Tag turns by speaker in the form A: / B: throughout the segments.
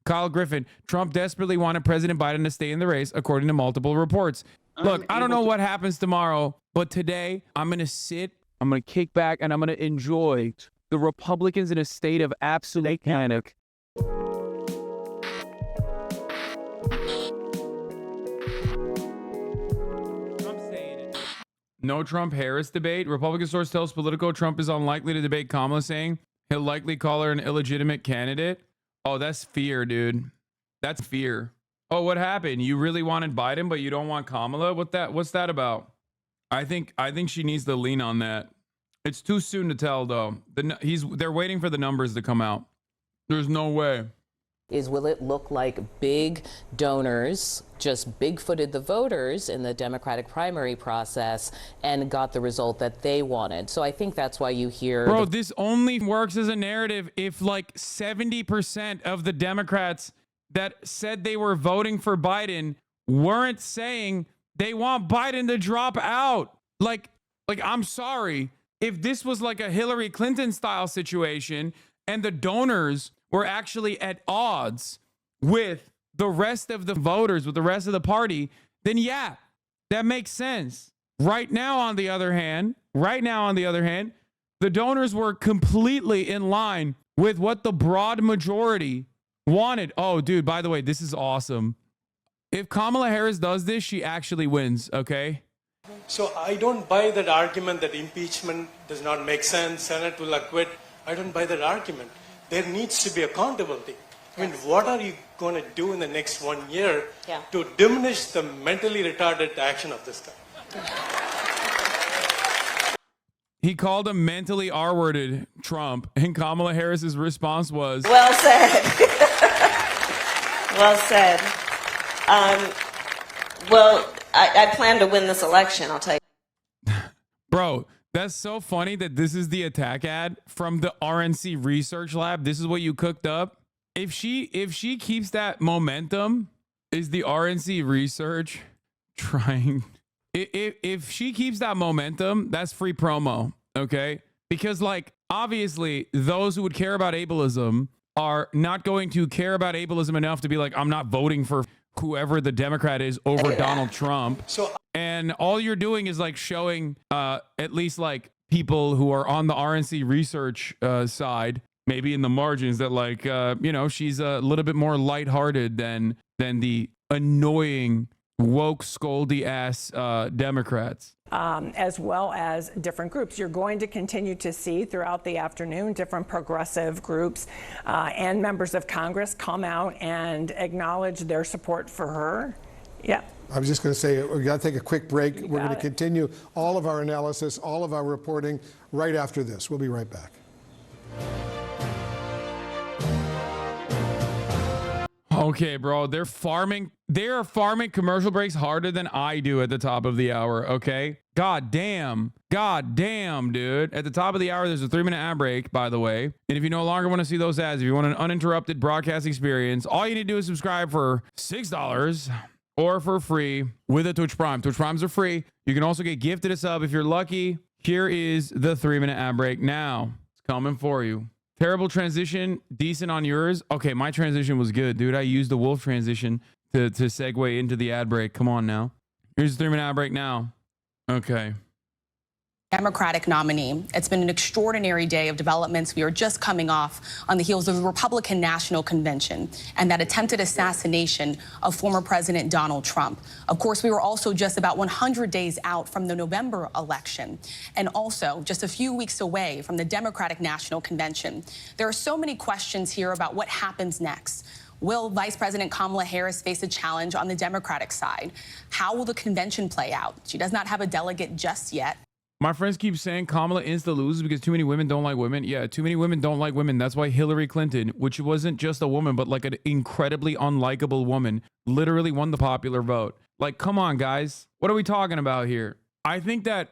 A: Kyle Griffin, Trump desperately wanted President Biden to stay in the race, according to multiple reports. Look, I don't know what happens tomorrow, but today I'm going to sit, I'm going to kick back, and I'm going to enjoy the Republicans in a state of absolute panic. No Trump-Harris debate. Republican source tells Politico Trump is unlikely to debate Kamala, saying he'll likely call her an illegitimate candidate. Oh, that's fear, dude. That's fear. Oh, what happened? You really wanted Biden, but you don't want Kamala? What's that about? I think she needs to lean on that. It's too soon to tell, though. They're waiting for the numbers to come out. There's no way.
B: Will it look like big donors just big-footed the voters in the Democratic primary process and got the result that they wanted? So I think that's why you hear...
A: Bro, this only works as a narrative if like 70% of the Democrats that said they were voting for Biden weren't saying they want Biden to drop out. Like I'm sorry. If this was like a Hillary Clinton style situation and the donors were actually at odds with the rest of the voters, with the rest of the party, then yeah, that makes sense. Right now, on the other hand, the donors were completely in line with what the broad majority wanted. Oh, dude, by the way, this is awesome. If Kamala Harris does this, she actually wins, okay?
C: So I don't buy that argument that impeachment does not make sense, Senate will acquit. I don't buy that argument. There needs to be accountability. I mean, what are you going to do in the next 1 year to diminish the mentally retarded action of this guy?
A: He called him mentally R-worded Trump, and Kamala Harris's response was...
D: Well said. Well said. Well, I plan to win this election, I'll tell you.
A: Bro, that's so funny that this is the attack ad from the RNC research lab. This is what you cooked up. If she keeps that momentum, is the RNC research trying... If she keeps that momentum, that's free promo, okay? Because, like, obviously, those who would care about ableism are not going to care about ableism enough to be like, I'm not voting for whoever the Democrat is over Donald Trump. And all you're doing is, like, showing at least, like, people who are on the RNC research side, maybe in the margins, that, like, you know, she's a little bit more lighthearted than the annoying woke scoldy ass Democrats.
E: As well as different groups. You're going to continue to see throughout the afternoon different progressive groups and members of Congress come out and acknowledge their support for her. Yeah.
F: I was just going to say, we got to take a quick break. We're going to continue all of our analysis, all of our reporting right after this. We'll be right back.
A: Okay, bro, they are farming commercial breaks harder than I do at the top of the hour, okay? God damn, dude. At the top of the hour, there's a 3-minute ad break, by the way. And if you no longer want to see those ads, if you want an uninterrupted broadcast experience, all you need to do is subscribe for $6 or for free with a Twitch Prime. Twitch Primes are free. You can also get gifted a sub if you're lucky. Here is the 3-minute ad break now. It's coming for you. Terrible transition, decent on yours. Okay, my transition was good, dude. I used the wolf transition to segue into the ad break. Come on now. Here's the 3-minute ad break now. Okay.
G: Democratic nominee. It's been an extraordinary day of developments. We are just coming off on the heels of the Republican National Convention and that attempted assassination of former President Donald Trump. Of course, we were also just about 100 days out from the November election and also just a few weeks away from the Democratic National Convention. There are so many questions here about what happens next. Will Vice President Kamala Harris face a challenge on the Democratic side? How will the convention play out? She does not have a delegate just yet.
A: My friends keep saying Kamala insta loses because too many women don't like women. Yeah, too many women don't like women. That's why Hillary Clinton, which wasn't just a woman, but like an incredibly unlikable woman, literally won the popular vote. Like, come on, guys. What are we talking about here? I think that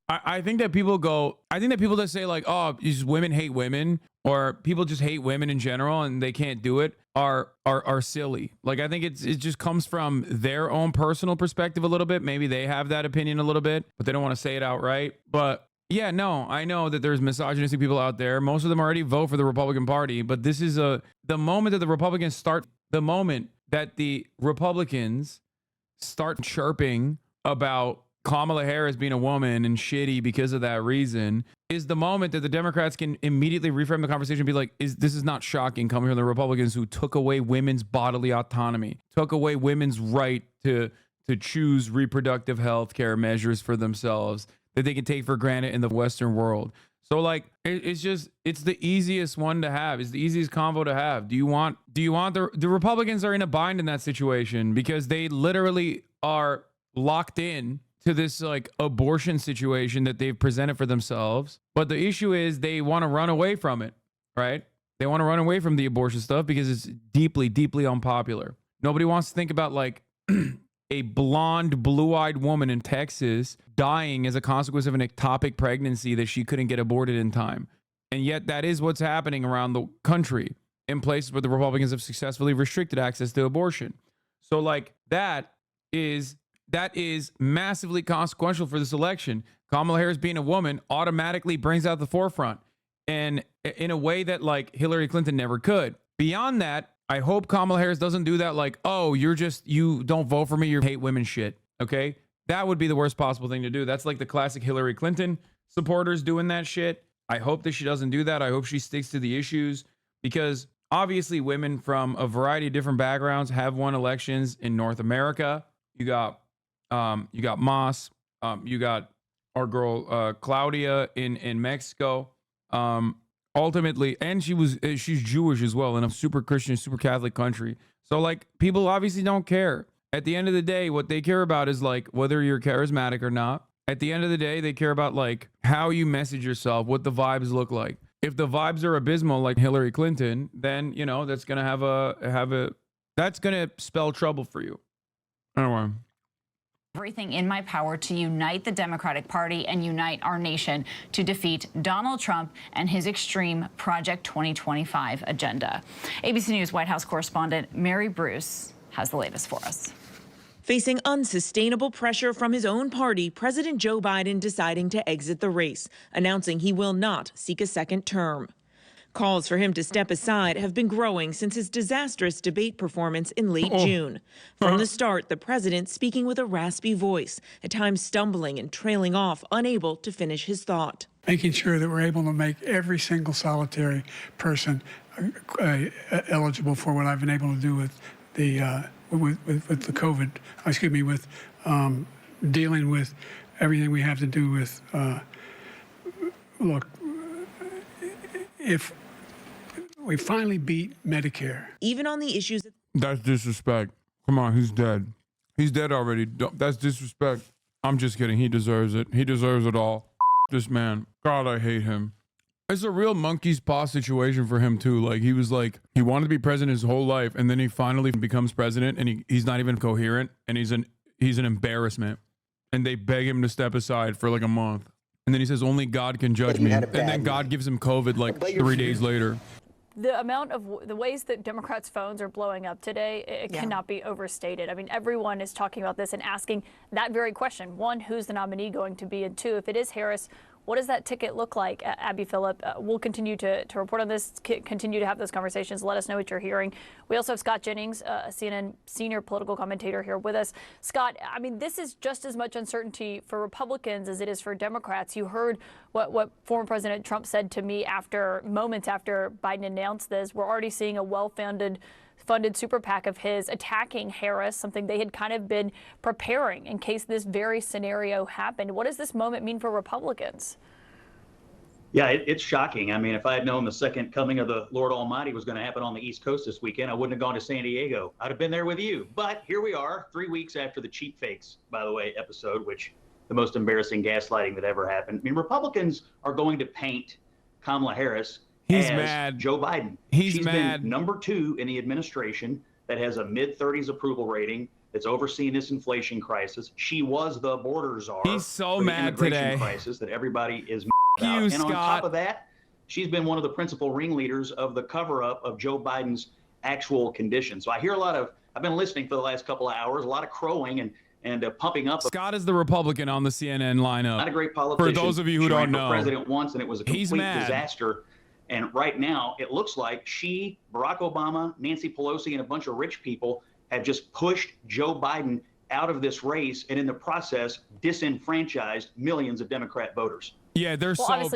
A: people that say like, oh, these women hate women, or people just hate women in general and they can't do it are silly. Like, I think it just comes from their own personal perspective a little bit. Maybe they have that opinion a little bit, but they don't want to say it outright. But yeah, no, I know that there's misogynistic people out there. Most of them already vote for the Republican Party, but this is the moment that the Republicans start the moment that the Republicans start chirping about Kamala Harris being a woman and shitty because of that reason is the moment that the Democrats can immediately reframe the conversation and be like, this is not shocking coming from the Republicans who took away women's bodily autonomy, took away women's right to choose reproductive health care measures for themselves that they can take for granted in the Western world. So like, it's the easiest one to have. It's the easiest convo to have. Do you want the Republicans are in a bind in that situation because they literally are locked in to this like abortion situation that they've presented for themselves. But the issue is they want to run away from it, right? They want to run away from the abortion stuff because it's deeply, deeply unpopular. Nobody wants to think about like a blonde, blue-eyed woman in Texas dying as a consequence of an ectopic pregnancy that she couldn't get aborted in time. And yet that is what's happening around the country in places where the Republicans have successfully restricted access to abortion. So like that is massively consequential for this election. Kamala Harris being a woman automatically brings out the forefront and in a way that like Hillary Clinton never could. Beyond that, I hope Kamala Harris doesn't do that like, oh, you don't vote for me, you hate women shit. Okay? That would be the worst possible thing to do. That's like the classic Hillary Clinton supporters doing that shit. I hope that she doesn't do that. I hope she sticks to the issues because obviously women from a variety of different backgrounds have won elections in North America. You got Moss, you got our girl Claudia in Mexico. Ultimately, and she's Jewish as well in a super Christian, super Catholic country. So like people obviously don't care. At the end of the day, what they care about is like whether you're charismatic or not. At the end of the day, they care about like how you message yourself, what the vibes look like. If the vibes are abysmal like Hillary Clinton, then you know that's gonna that's gonna spell trouble for you. Anyway.
H: Everything in my power to unite the Democratic Party and unite our nation to defeat Donald Trump and his extreme Project 2025 agenda. ABC News White House correspondent Mary Bruce has the latest for us.
I: Facing unsustainable pressure from his own party, President Joe Biden deciding to exit the race, announcing he will not seek a second term. Calls for him to step aside have been growing since his disastrous debate performance in late June. From the start, the president speaking with a raspy voice, at times stumbling and trailing off, unable to finish his thought.
J: Making sure that we're able to make every single solitary person eligible for what I've been able to do with the with dealing with everything we have to do with. Look, if we finally beat Medicare.
I: Even on the issues.
A: That's disrespect. Come on, he's dead. He's dead already. That's disrespect. I'm just kidding. He deserves it. He deserves it all. This man. God, I hate him. It's a real monkey's paw situation for him too. Like he wanted to be president his whole life, and then he finally becomes president, and he's not even coherent, and he's an embarrassment. And they beg him to step aside for like a month. And then he says, only God can judge me. And then God gives him COVID like 3 days later.
K: The amount of the ways that Democrats' phones are blowing up today, it cannot be overstated. I mean, everyone is talking about this and asking that very question. One, who's the nominee going to be? And two, if it is Harris, what does that ticket look like? Abby Phillip, we'll continue to report on this, continue to have those conversations. Let us know what you're hearing. We also have Scott Jennings, a CNN senior political commentator here with us. Scott, I mean, this is just as much uncertainty for Republicans as it is for Democrats. You heard what former President Trump said to me moments after Biden announced this. We're already seeing a well-funded super PAC of his attacking Harris, something they had kind of been preparing in case this very scenario happened. What does this moment mean for Republicans?
L: Yeah, it's shocking. I mean, if I had known the second coming of the Lord Almighty was going to happen on the East Coast this weekend, I wouldn't have gone to San Diego. I'd have been there with you. But here we are, 3 weeks after the cheap fakes, by the way, episode, which the most embarrassing gaslighting that ever happened. I mean, Republicans are going to paint Kamala Harris
A: He's
L: as
A: mad.
L: Joe Biden.
A: She's mad.
L: Been number 2 in the administration that has a mid-30s approval rating that's overseeing this inflation crisis. She was the border czar.
A: He's so
L: for the
A: mad
L: immigration
A: today.
L: crisis that everybody is
A: Thank
L: about.
A: you,
L: And
A: Scott.
L: on top of that, she's been one of the principal ringleaders of the cover-up of Joe Biden's actual condition. So I hear I've been listening for the last couple of hours, a lot of crowing and pumping up.
A: Scott is the Republican on the CNN lineup.
L: Not a great politician.
A: For those of you who
L: She
A: don't
L: ran for
A: know,
L: president once, and it was a complete disaster. And right now, it looks like she, Barack Obama, Nancy Pelosi, and a bunch of rich people have just pushed Joe Biden out of this race and in the process disenfranchised millions of Democrat voters.
A: Yeah,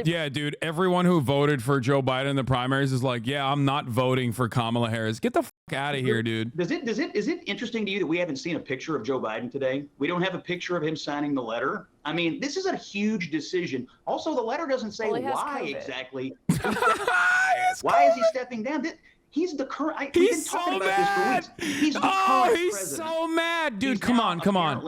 A: yeah, dude. Everyone who voted for Joe Biden in the primaries is like, yeah, I'm not voting for Kamala Harris. Get the fuck out of here, dude.
L: Is it interesting to you that we haven't seen a picture of Joe Biden today? We don't have a picture of him signing the letter. I mean, this is a huge decision. Also, the letter doesn't say why exactly. Why is he stepping down? He's the current. We've been talking about this for weeks. He's the current president.
A: So mad, dude. Come on.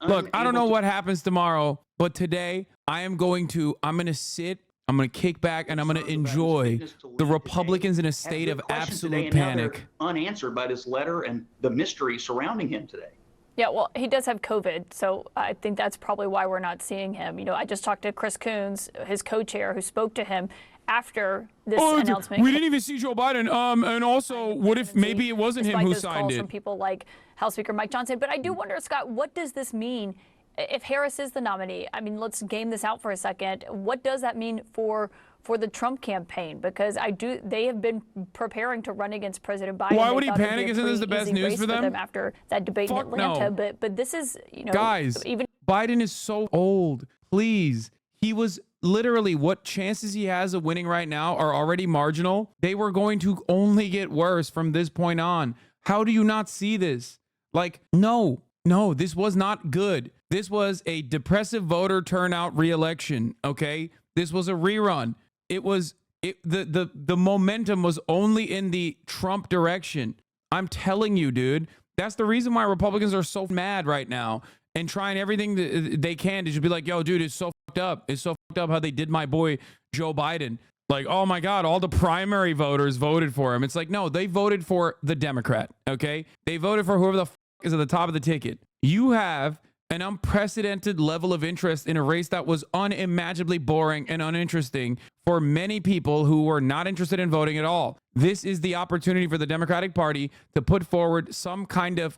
A: Look, I don't know what happens tomorrow, but today I'm going to sit, I'm going to kick back, and I'm going to enjoy the Republicans in a state of absolute panic.
L: Unanswered by this letter and the mystery surrounding him today.
K: Yeah, well, he does have COVID, so I think that's probably why we're not seeing him. You know, I just talked to Chris Coons, his co-chair, who spoke to him after this announcement.
A: We didn't even see Joe Biden. And also, what if maybe it wasn't him who signed it?
K: From people like House Speaker Mike Johnson. But I do wonder, Scott, what does this mean if Harris is the nominee? I mean, let's game this out for a second. What does that mean for the Trump campaign? Because they have been preparing to run against President Biden.
A: Why would he panic? Isn't this the best news for them?
K: After that debate in Atlanta.
A: No.
K: But this is, you know,
A: guys,
K: even
A: Biden is so old. Please. He was literally, what chances he has of winning right now are already marginal. They were going to only get worse from this point on. How do you not see this? Like, no, this was not good. This was a depressive voter turnout re-election. Okay. This was a rerun. The momentum was only in the Trump direction. I'm telling you, dude, that's the reason why Republicans are so mad right now and trying everything that they can to just be like, yo, dude, it's so fucked up. It's so fucked up how they did my boy Joe Biden. Like, oh my God, all the primary voters voted for him. It's like, no, they voted for the Democrat. Okay. They voted for whoever the fuck is at the top of the ticket. You have an unprecedented level of interest in a race that was unimaginably boring and uninteresting for many people who were not interested in voting at all. This is the opportunity for the Democratic Party to put forward some kind of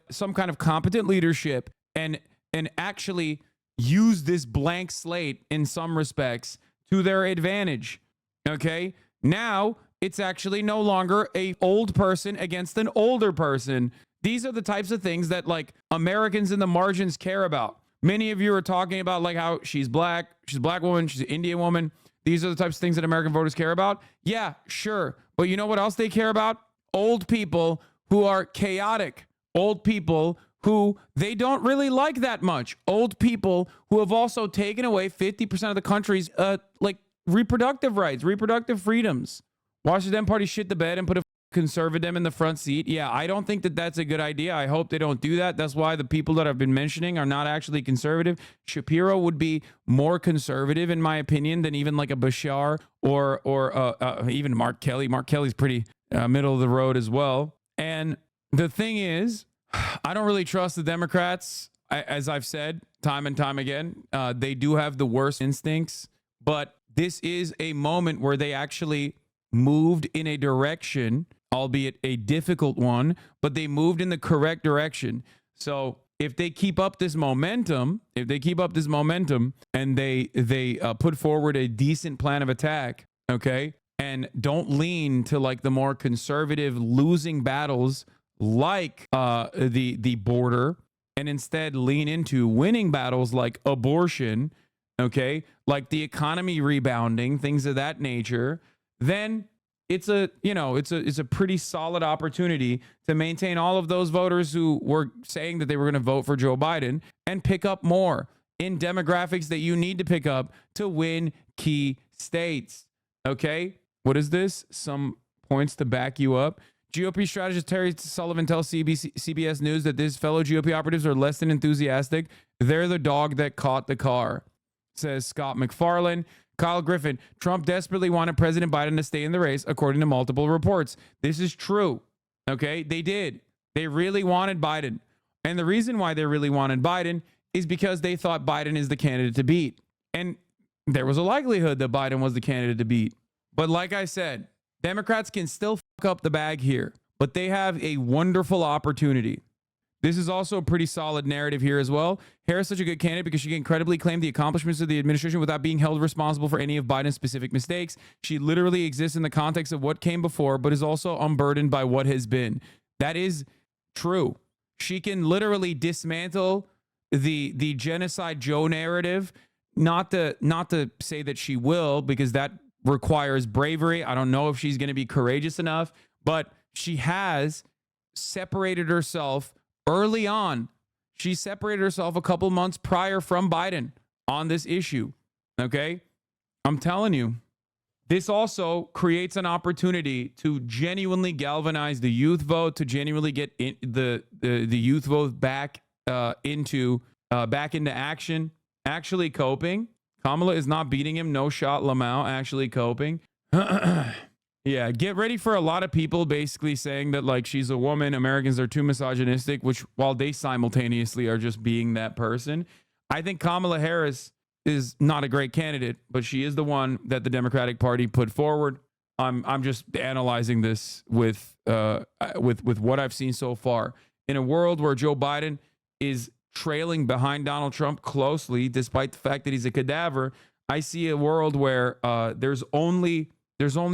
A: competent leadership and actually use this blank slate in some respects to their advantage. Okay? Now it's actually no longer an old person against an older person. These are the types of things that like Americans in the margins care about. Many of you are talking about like how she's a black woman, she's an Indian woman. These are the types of things that American voters care about. Yeah, sure. But you know what else they care about? Old people who are chaotic. Old people who they don't really like that much. Old people who have also taken away 50% of the country's like reproductive rights, reproductive freedoms. Watch the Dem Party shit the bed and put a conservative in the front seat. Yeah, I don't think that that's a good idea. I hope they don't do that. That's why the people that I've been mentioning are not actually conservative. Shapiro would be more conservative, in my opinion, than even like a Bashar or even Mark Kelly. Mark Kelly's pretty middle of the road as well. And the thing is, I don't really trust the Democrats. As I've said time and time again, they do have the worst instincts, but this is a moment where they actually moved in a direction, albeit a difficult one, but they moved in the correct direction. So if they keep up this momentum, and they put forward a decent plan of attack, okay, and don't lean to like the more conservative losing battles like the border, and instead lean into winning battles like abortion, okay, like the economy rebounding, things of that nature, then it's a pretty solid opportunity to maintain all of those voters who were saying that they were going to vote for Joe Biden and pick up more in demographics that you need to pick up to win key states. Okay, what is this? Some points to back you up. GOP strategist Terry Sullivan tells CBS News that his fellow GOP operatives are less than enthusiastic. They're the dog that caught the car, says Scott McFarlane. Kyle Griffin, Trump desperately wanted President Biden to stay in the race, according to multiple reports. This is true. Okay, they did. They really wanted Biden. And the reason why they really wanted Biden is because they thought Biden is the candidate to beat. And there was a likelihood that Biden was the candidate to beat. But like I said, Democrats can still fuck up the bag here, but they have a wonderful opportunity. This is also a pretty solid narrative here as well. Harris is such a good candidate because she can credibly claim the accomplishments of the administration without being held responsible for any of Biden's specific mistakes. She literally exists in the context of what came before, but is also unburdened by what has been. That is true. She can literally dismantle the genocide Joe narrative. Not to say that she will, because that requires bravery. I don't know if she's going to be courageous enough, but she has separated herself early on. She separated herself a couple months prior from Biden on this issue. Okay? I'm telling you, this also creates an opportunity to genuinely galvanize the youth vote, to genuinely get the youth vote back into action, actually coping. Kamala is not beating him. No shot, Lamau, actually coping. Yeah, get ready for a lot of people basically saying that, like, she's a woman, Americans are too misogynistic, which, while they simultaneously are just being that person. I think Kamala Harris is not a great candidate, but she is the one that the Democratic Party put forward. I'm just analyzing this with what I've seen so far. In a world where Joe Biden is trailing behind Donald Trump closely, despite the fact that he's a cadaver, I see a world where there's only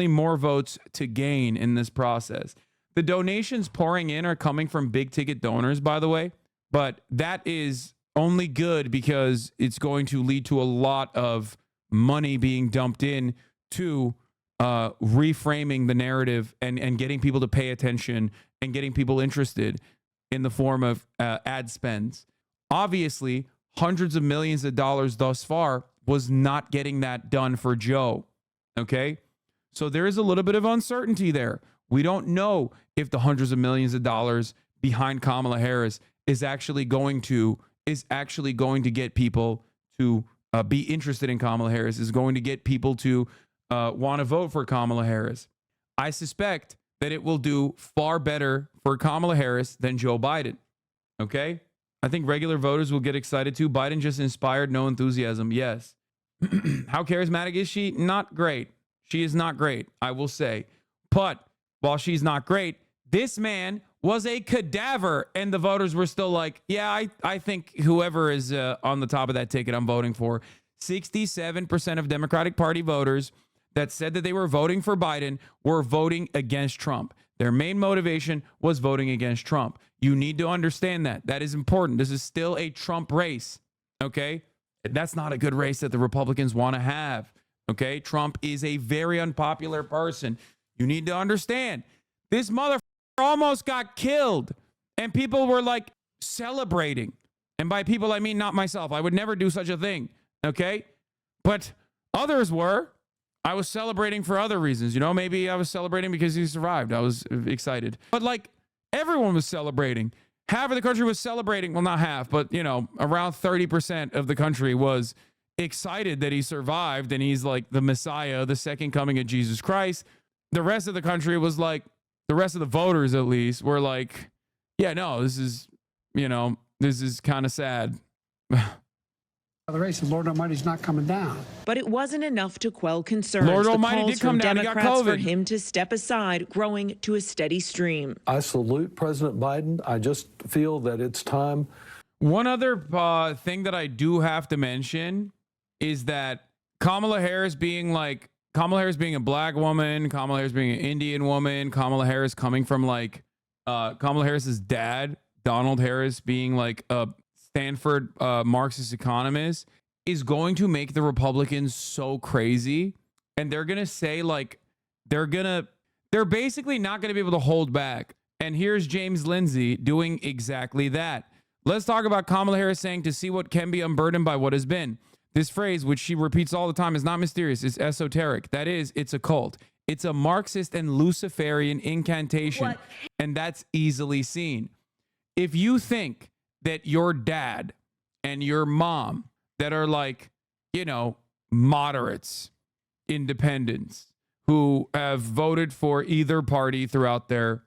A: more votes to gain in this process. The donations pouring in are coming from big ticket donors, by the way, but that is only good because it's going to lead to a lot of money being dumped in to reframing the narrative and getting people to pay attention and getting people interested in the form of ad spends. Obviously, hundreds of millions of dollars thus far was not getting that done for Joe. Okay? So there is a little bit of uncertainty there. We don't know if the hundreds of millions of dollars behind Kamala Harris is actually going to get people to be interested in Kamala Harris, is going to get people to want to vote for Kamala Harris. I suspect that it will do far better for Kamala Harris than Joe Biden. Okay? I think regular voters will get excited too. Biden just inspired no enthusiasm. Yes. How charismatic is she? Not great. She is not great, I will say. But while she's not great, this man was a cadaver, and the voters were still like, yeah, I think whoever is on the top of that ticket, I'm voting for. 67% of Democratic Party voters that said that they were voting for Biden were voting against Trump. Their main motivation was voting against Trump. You need to understand that. That is important. This is still a Trump race, okay? That's not a good race that the Republicans want to have. Okay, Trump is a very unpopular person. You need to understand, this motherfucker almost got killed, and people were like celebrating. And by people, I mean not myself. I would never do such a thing. Okay, but others were. I was celebrating for other reasons. You know, maybe I was celebrating because he survived. I was excited, but like everyone was celebrating. Half of the country was celebrating. Well, not half, but you know, around 30% of the country was excited that he survived and he's like the Messiah, the second coming of Jesus Christ. The rest of the country was like, the rest of the voters at least were like, yeah, no, this is kind of sad.
J: The race, Lord Almighty's not coming down.
I: But it wasn't enough to quell concerns.
A: Lord
I: the
A: Almighty
I: calls
A: did come
I: from
A: down. He got
I: Democrats for
A: COVID.
I: him to step aside, growing to a steady stream.
M: I salute President Biden. I just feel that it's time.
A: One other thing that I do have to mention is that Kamala Harris being a black woman, Kamala Harris being an Indian woman, Kamala Harris coming from Kamala Harris's dad, Donald Harris, being like a Stanford Marxist economist, is going to make the Republicans so crazy. And they're going to say they're basically not going to be able to hold back. And here's James Lindsay doing exactly that. Let's talk about Kamala Harris saying to see what can be unburdened by what has been. This phrase, which she repeats all the time, is not mysterious. It's esoteric. That is, it's a cult. It's a Marxist and Luciferian incantation. And that's easily seen. If you think that your dad and your mom that are like, moderates, independents, who have voted for either party throughout their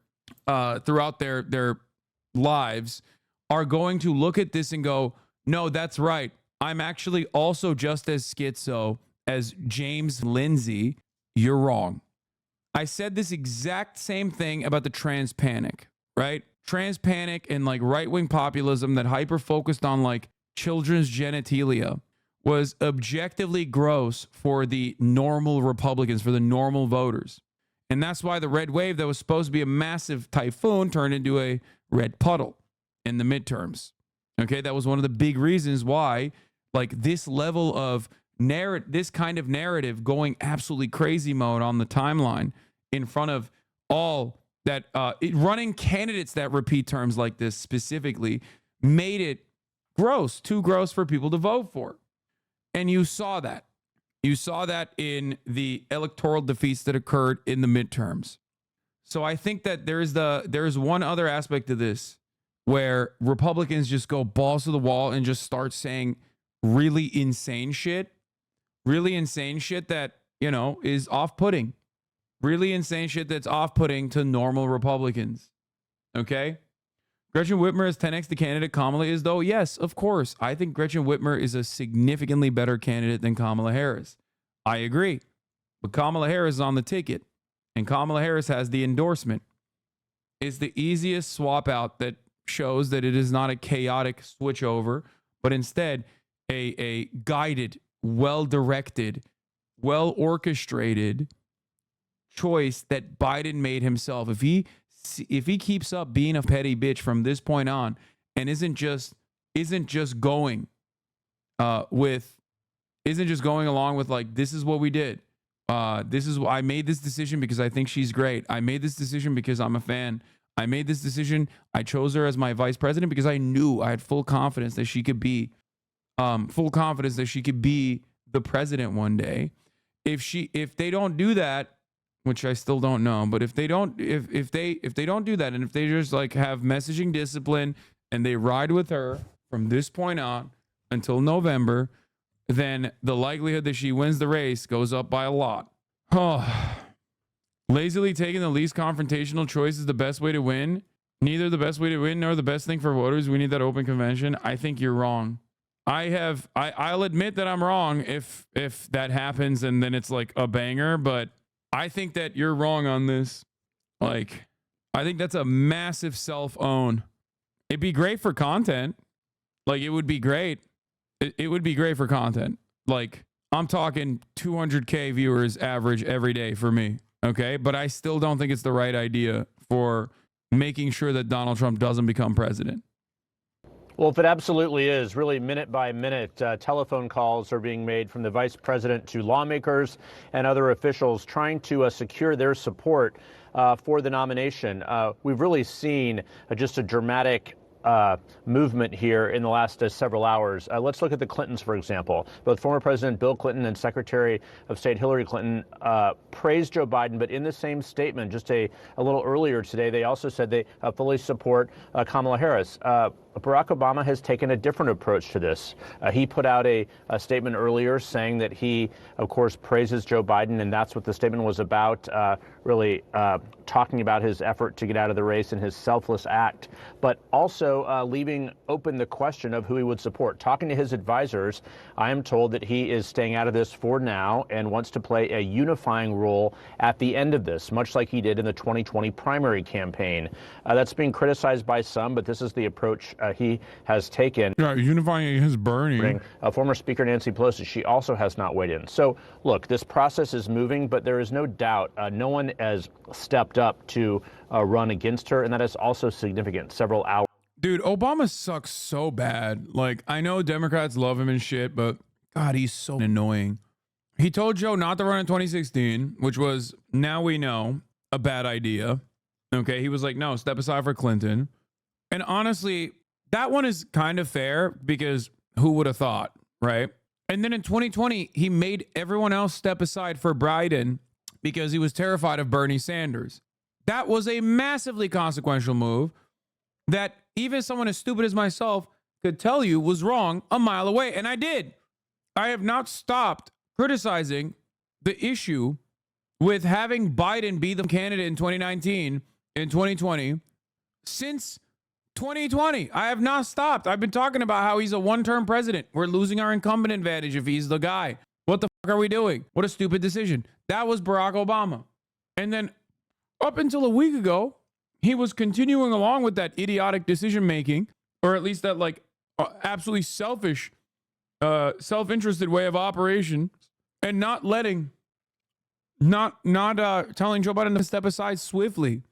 A: lives are going to look at this and go, no, that's right. I'm actually also just as schizo as James Lindsay. You're wrong. I said this exact same thing about the trans panic, right? trans panic and like right-wing populism that hyper-focused on like children's genitalia was objectively gross for the normal Republicans, for the normal voters. And that's why the red wave that was supposed to be a massive typhoon turned into a red puddle in the midterms. Okay, that was one of the big reasons why like this level of this kind of narrative going absolutely crazy mode on the timeline in front of all that running candidates that repeat terms like this specifically made it gross, too gross for people to vote for. And you saw that. You saw that in the electoral defeats that occurred in the midterms. So I think that there's one other aspect to this where Republicans just go balls to the wall and just start saying really insane shit that, you know, is off-putting. Really insane shit that's off-putting to normal Republicans. Okay? Gretchen Whitmer is 10x the candidate Kamala is, though? Yes, of course. I think Gretchen Whitmer is a significantly better candidate than Kamala Harris. I agree. But Kamala Harris is on the ticket, and Kamala Harris has the endorsement. It's the easiest swap out that shows that it is not a chaotic switchover, but instead a guided, well-directed, well-orchestrated choice that Biden made himself. If he keeps up being a petty bitch from this point on and isn't just going along with like, this is what we did. I made this decision because I think she's great. I made this decision because I'm a fan. I made this decision. I chose her as my vice president because I knew I had full confidence that she could be the president one day. If they don't do that, which I still don't know, but if they don't do that, and if they just like have messaging discipline and they ride with her from this point on until November, then the likelihood that she wins the race goes up by a lot. Oh, lazily taking the least confrontational choice is the best way to win. Neither the best way to win nor the best thing for voters. We need that open convention. I think you're wrong. I'll admit that I'm wrong if that happens and then it's like a banger, but I think that you're wrong on this. Like, I think that's a massive self-own. It'd be great for content. Like, it would be great. It would be great for content. Like, I'm talking 200K viewers average every day for me. Okay. But I still don't think it's the right idea for making sure that Donald Trump doesn't become president.
N: Well, if it absolutely is, really minute by minute, telephone calls are being made from the vice president to lawmakers and other officials trying to secure their support for the nomination. We've really seen just a dramatic movement here in the last several hours. Let's look at the Clintons, for example. Both former President Bill Clinton and Secretary of State Hillary Clinton praised Joe Biden, but in the same statement just a little earlier today, they also said they fully support Kamala Harris. Barack Obama has taken a different approach to this. He put out a statement earlier saying that he, of course, praises Joe Biden, and that's what the statement was about, really talking about his effort to get out of the race and his selfless act, but also leaving open the question of who he would support. Talking to his advisors, I am told that he is staying out of this for now and wants to play a unifying role at the end of this, much like he did in the 2020 primary campaign. That's being criticized by some, but this is the approach he has taken.
A: Yeah, unifying his Bernie.
N: Former Speaker Nancy Pelosi, she also has not weighed in. So, look, this process is moving, but there is no doubt no one has stepped up to run against her, and that is also significant. Several hours.
A: Dude, Obama sucks so bad. Like, I know Democrats love him and shit, but God, he's so annoying. He told Joe not to run in 2016, which was, now we know, a bad idea. Okay, he was like, no, step aside for Clinton. And honestly, that one is kind of fair because who would have thought, right? And then in 2020, he made everyone else step aside for Biden because he was terrified of Bernie Sanders. That was a massively consequential move that even someone as stupid as myself could tell you was wrong a mile away. And I did. I have not stopped criticizing the issue with having Biden be the candidate in 2019, in 2020, since 2020. I have not stopped. I've been talking about how he's a one-term president. We're losing our incumbent advantage if he's the guy. What the fuck are we doing? What a stupid decision. That was Barack Obama. And then up until a week ago, he was continuing along with that idiotic decision making, or at least that like absolutely selfish, self-interested way of operation, and not telling Joe Biden to step aside swiftly.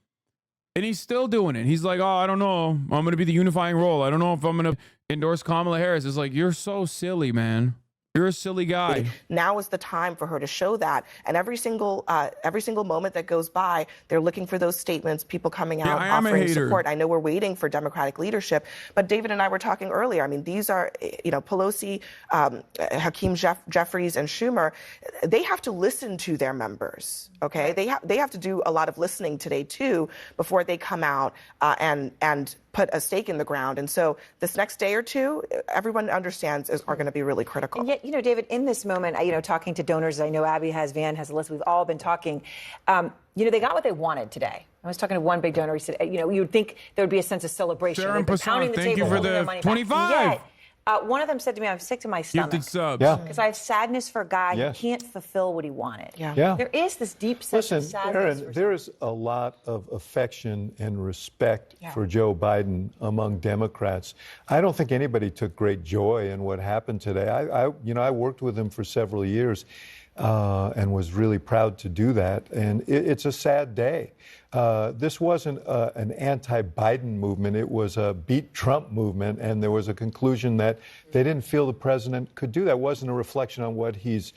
A: And he's still doing it. He's like, oh, I don't know. I'm going to be the unifying role. I don't know if I'm going to endorse Kamala Harris. It's like, you're so silly, man. You're a silly guy.
O: Now is the time for her to show that. And every single moment that goes by, they're looking for those statements, people coming out, offering support. I know we're waiting for Democratic leadership, but David and I were talking earlier. I mean, these are, Pelosi, Hakeem Jeffries, and Schumer. They have to listen to their members. Okay, they have to do a lot of listening today too before they come out and put a stake in the ground. And so this next day or two, everyone understands are going to be really critical.
P: And yet, David, in this moment, talking to donors, I know Abby has, Van has, Alyssa, we've all been talking. They got what they wanted today. I was talking to one big donor. He said, you would think there would be a sense of celebration.
A: Sharon Passan, thank you for the 25.
P: Yet, one of them said to me, I'm sick to my stomach.
A: Gifted subs.
P: Because I have sadness for a guy who can't fulfill what he wanted. There is this deep sense of sadness.
M: Aaron, there is a lot of affection and respect for Joe Biden among Democrats. I don't think anybody took great joy in what happened today. I worked with him for several years and was really proud to do that. And it's a sad day. This wasn't an anti-Biden movement. It was a beat Trump movement, and there was a conclusion that they didn't feel the president could do that. It wasn't a reflection on what he's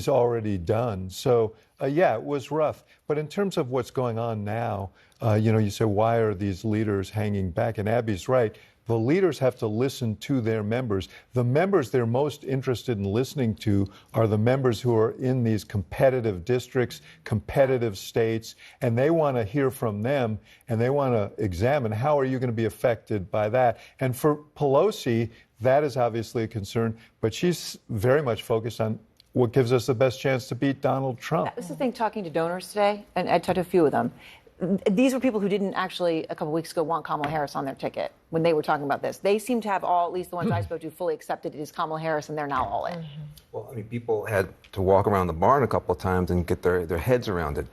M: already done. So, it was rough. But in terms of what's going on now, you say, why are these leaders hanging back? And Abby's right. The leaders have to listen to their members. The members they're most interested in listening to are the members who are in these competitive districts, competitive states, and they want to hear from them, and they want to examine how are you going to be affected by that. And for Pelosi, that is obviously a concern, but she's very much focused on what gives us the best chance to beat Donald Trump.
P: That was the thing, talking to donors today, and I talked to a few of them. These were people who didn't actually, a couple weeks ago, want Kamala Harris on their ticket when they were talking about this. They seem to have all, at least the ones I spoke to, fully accepted it as Kamala Harris, and they're now all in.
Q: Well, people had to walk around the barn a couple of times and get their heads around it.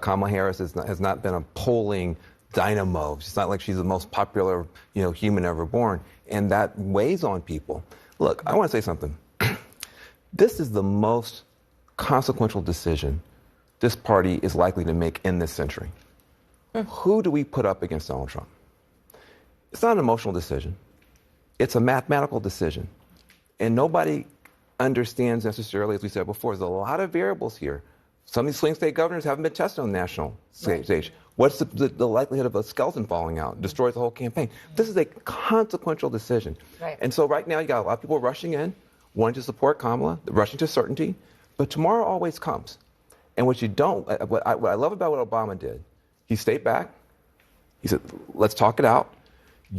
Q: Kamala Harris has not been a polling dynamo. It's not like she's the most popular, human ever born, and that weighs on people. Look, I want to say something. This is the most consequential decision this party is likely to make in this century. Who do we put up against Donald Trump? It's not an emotional decision. It's a mathematical decision. And nobody understands necessarily, as we said before, there's a lot of variables here. Some of these swing state governors haven't been tested on the national stage. What's the likelihood of a skeleton falling out? Destroys the whole campaign. This is a consequential decision. And so right now you got a lot of people rushing in, wanting to support Kamala, rushing to certainty. But tomorrow always comes. And what I love about what Obama did, he stayed back. He said, let's talk it out.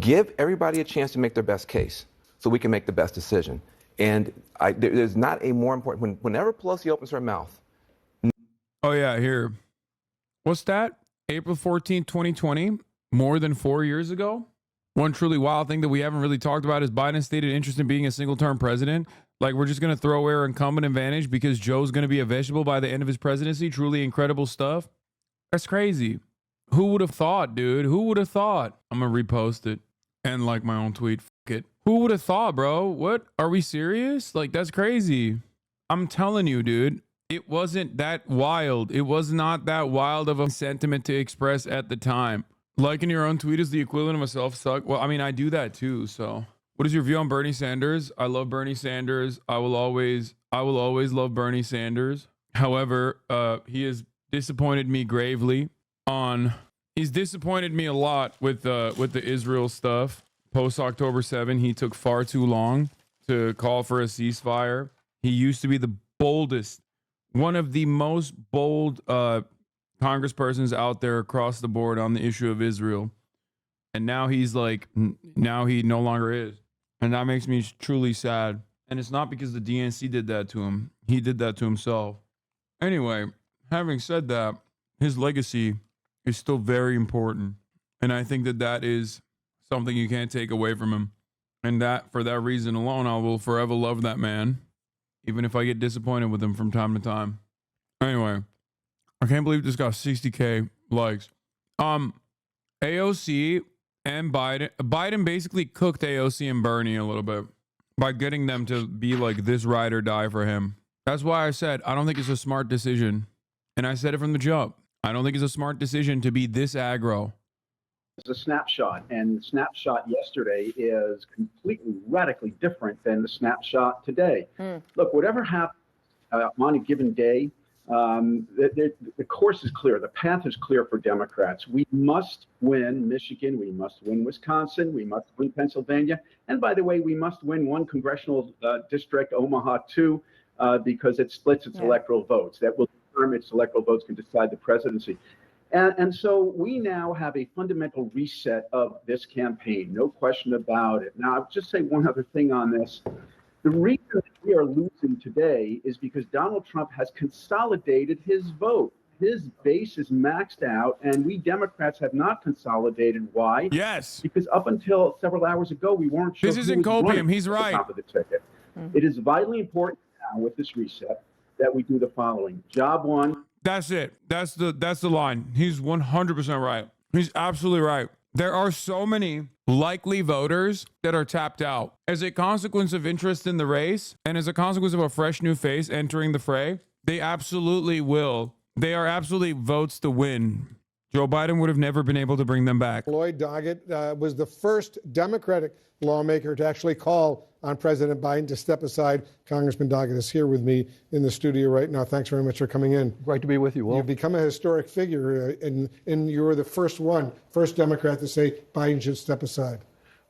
Q: Give everybody a chance to make their best case so we can make the best decision. And there's not a more important, whenever Pelosi opens her mouth.
A: Oh, yeah, here. What's that? April 14th, 2020, more than 4 years ago? One truly wild thing that we haven't really talked about is Biden's stated interest in being a single-term president. Like, we're just going to throw away our incumbent advantage because Joe's going to be a vegetable by the end of his presidency. Truly incredible stuff. That's crazy. Who would have thought, dude? Who would have thought? I'm going to repost it and like my own tweet. Fuck it. Who would have thought, bro? What? Are we serious? Like, that's crazy. I'm telling you, dude. It wasn't that wild. It was not that wild of a sentiment to express at the time. Liking your own tweet is the equivalent of a self-suck. Well, I mean, I do that too, so. What is your view on Bernie Sanders? I love Bernie Sanders. I will always love Bernie Sanders. However, he has disappointed me gravely he's disappointed me a lot with the Israel stuff. Post October 7, he took far too long to call for a ceasefire. He used to be the boldest, one of the most bold congresspersons out there across the board on the issue of Israel. And now now he no longer is. And that makes me truly sad. And it's not because the DNC did that to him. He did that to himself. Anyway, having said that, his legacy is still very important. And I think that is something you can't take away from him. And that, for that reason alone, I will forever love that man, even if I get disappointed with him from time to time. Anyway, I can't believe this got 60K likes. AOC and Biden basically cooked AOC and Bernie a little bit by getting them to be like this ride or die for him. That's why I said I don't think it's a smart decision. And I said it from the jump. I don't think it's a smart decision to be this aggro.
R: It's a snapshot, and the snapshot yesterday is completely radically different than the snapshot today. Look, whatever happens on a given day, the course is clear. The path is clear for Democrats. We must win Michigan. We must win Wisconsin. We must win Pennsylvania. And by the way, we must win one congressional district, Omaha, too, because it splits its electoral votes. That will determine its electoral votes can decide the presidency. And so we now have a fundamental reset of this campaign, no question about it. Now, I'll just say one other thing on this. The reason that we are losing today is because Donald Trump has consolidated his vote. His base is maxed out, and we Democrats have not consolidated. Why?
A: Yes.
R: Because up until several hours ago, we weren't sure.
A: This isn't copium. He's right.
R: Of the ticket. It is vitally important now with this reset that we do the following. Job one.
A: That's it. That's the line. He's 100% right. He's absolutely right. There are so many likely voters that are tapped out. As a consequence of interest in the race and as a consequence of a fresh new face entering the fray, they absolutely will. They are absolutely votes to win. Joe Biden would have never been able to bring them back.
F: Lloyd Doggett was the first Democratic lawmaker to actually call on President Biden to step aside. Congressman Doggett is here with me in the studio right now. Thanks very much for coming in.
M: Great to be with you, Will.
F: You've become a historic figure, and you were the first Democrat to say Biden should step aside.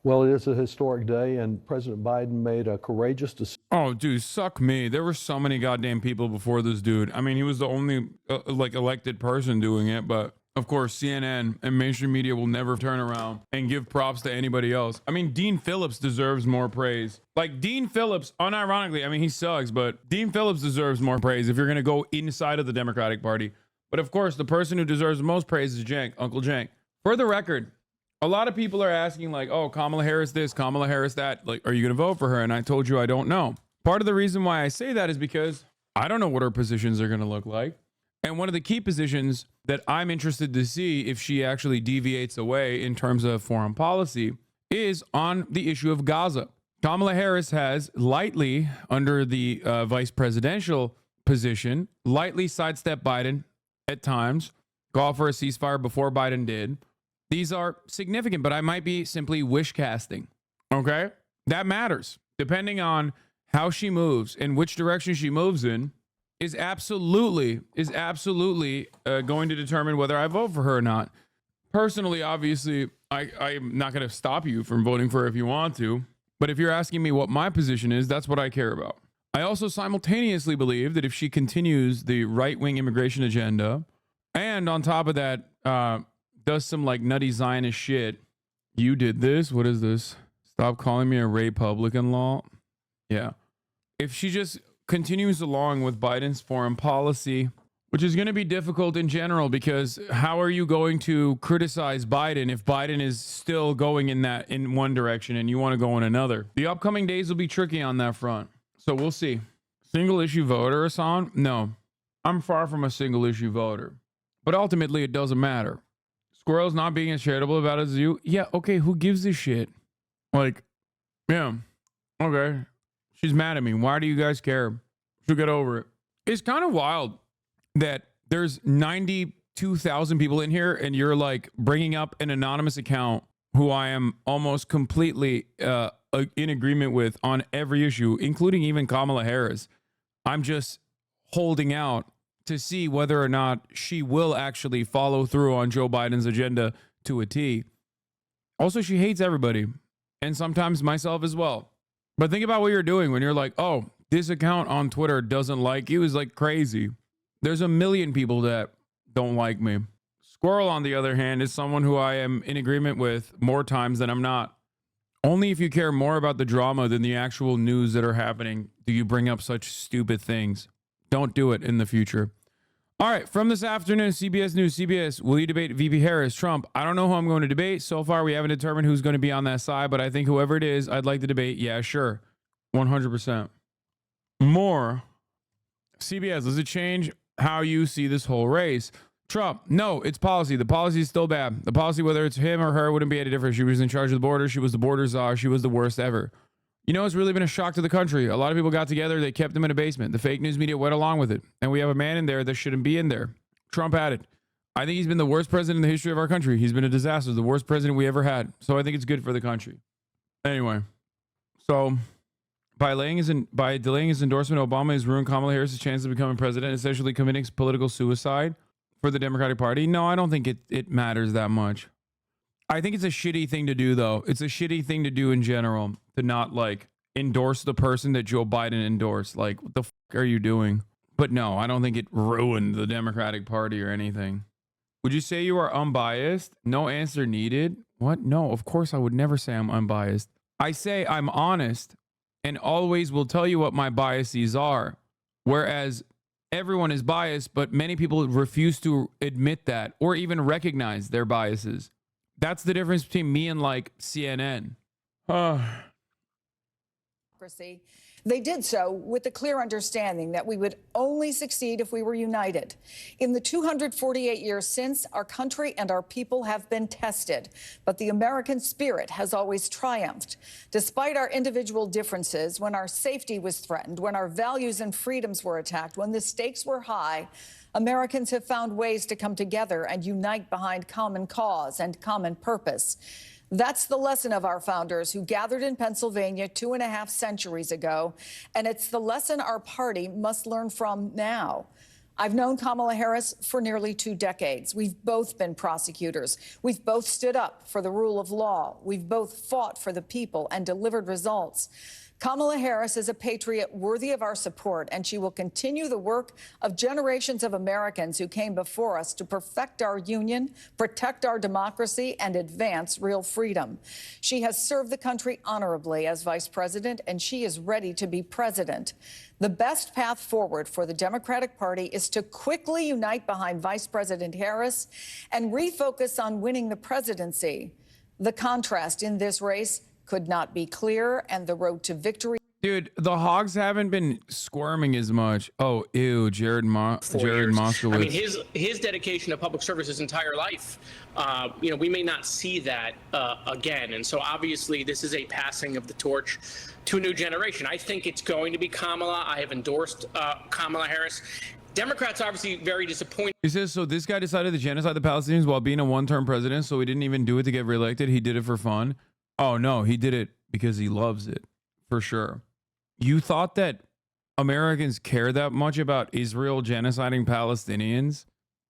M: Well, it is a historic day, and President Biden made a courageous decision.
A: Oh, dude, suck me. There were so many goddamn people before this dude. I mean, he was the only elected person doing it, but of course, CNN and mainstream media will never turn around and give props to anybody else. I mean, Dean Phillips deserves more praise. Like Dean Phillips, unironically, I mean, he sucks, but Dean Phillips deserves more praise if you're going to go inside of the Democratic Party. But of course, the person who deserves the most praise is Cenk, Uncle Cenk. For the record, a lot of people are asking like, oh, Kamala Harris this, Kamala Harris that. Like, are you going to vote for her? And I told you I don't know. Part of the reason why I say that is because I don't know what her positions are going to look like. And one of the key positions that I'm interested to see if she actually deviates away in terms of foreign policy is on the issue of Gaza. Kamala Harris has lightly, under the vice presidential position, lightly sidestepped Biden at times, called for a ceasefire before Biden did. These are significant, but I might be simply wish casting. Okay? That matters. Depending on how she moves and which direction she moves in, is absolutely going to determine whether I vote for her or not. Personally, obviously, I'm not going to stop you from voting for her if you want to. But if you're asking me what my position is, that's what I care about. I also simultaneously believe that if she continues the right-wing immigration agenda, and on top of that, does some like nutty Zionist shit. You did this? What is this? Stop calling me a Republican law. Yeah. If she just continues along with Biden's foreign policy, which is going to be difficult in general, because how are you going to criticize Biden if Biden is still going in one direction and you want to go in another? The upcoming days will be tricky on that front. So we'll see. Single issue voter, Hasan? No, I'm far from a single issue voter, but ultimately it doesn't matter. Squirrel's not being as charitable about it as you. Yeah. Okay. Who gives a shit? Like, yeah. Okay. She's mad at me. Why do you guys care? She'll get over it. It's kind of wild that there's 92,000 people in here and you're like bringing up an anonymous account who I am almost completely in agreement with on every issue, including even Kamala Harris. I'm just holding out to see whether or not she will actually follow through on Joe Biden's agenda to a T. Also, she hates everybody, and sometimes myself as well. But think about what you're doing when you're like, oh, this account on Twitter doesn't like you. Is like crazy. There's a million people that don't like me. Squirrel, on the other hand, is someone who I am in agreement with more times than I'm not. Only if you care more about the drama than the actual news that are happening do you bring up such stupid things. Don't do it in the future. All right, from this afternoon, CBS News. CBS, will you debate VP Harris, Trump? I don't know who I'm going to debate. So far, we haven't determined who's going to be on that side, but I think whoever it is, I'd like to debate. Yeah, sure. 100%. More. CBS, does it change how you see this whole race? Trump, no, it's policy. The policy is still bad. The policy, whether it's him or her, wouldn't be any different. She was in charge of the border. She was the border czar. She was the worst ever. You know, it's really been a shock to the country. A lot of people got together. They kept him in a basement. The fake news media went along with it. And we have a man in there that shouldn't be in there. Trump had it. I think he's been the worst president in the history of our country. He's been a disaster, the worst president we ever had. So I think it's good for the country. Anyway, so by delaying his endorsement, Obama has ruined Kamala Harris's chance of becoming president, essentially committing political suicide for the Democratic Party. No, I don't think it matters that much. I think it's a shitty thing to do, though. It's a shitty thing to do in general, to not, like, endorse the person that Joe Biden endorsed. Like, what the fuck are you doing? But no, I don't think it ruined the Democratic Party or anything. Would you say you are unbiased? No answer needed. What? No, of course I would never say I'm unbiased. I say I'm honest and always will tell you what my biases are. Whereas everyone is biased, but many people refuse to admit that or even recognize their biases. That's the difference between me and, like, CNN.
S: They did so with the clear understanding that we would only succeed if we were united. In the 248 years since, our country and our people have been tested, but the American spirit has always triumphed. Despite our individual differences, when our safety was threatened, when our values and freedoms were attacked, when the stakes were high, Americans have found ways to come together and unite behind common cause and common purpose. That's the lesson of our founders who gathered in Pennsylvania 2.5 centuries ago, and it's the lesson our party must learn from now. I've known Kamala Harris for nearly 2 decades. We've both been prosecutors. We've both stood up for the rule of law. We've both fought for the people and delivered results. Kamala Harris is a patriot worthy of our support, and she will continue the work of generations of Americans who came before us to perfect our union, protect our democracy, and advance real freedom. She has served the country honorably as vice president, and she is ready to be president. The best path forward for the Democratic Party is to quickly unite behind Vice President Harris and refocus on winning the presidency. The contrast in this race could not be clearer, and the road to victory.
A: Dude, the hogs haven't been squirming as much. Oh, ew, Jared Moskowitz.
T: I mean, his dedication to public service his entire life. You know, we may not see that again, and so obviously this is a passing of the torch to a new generation. I think it's going to be Kamala. I have endorsed Kamala Harris. Democrats are obviously very disappointed.
A: He says, so this guy decided to genocide the Palestinians while being a one-term president, so he didn't even do it to get reelected. He did it for fun. Oh, no, he did it because he loves it, for sure. You thought that Americans care that much about Israel genociding Palestinians?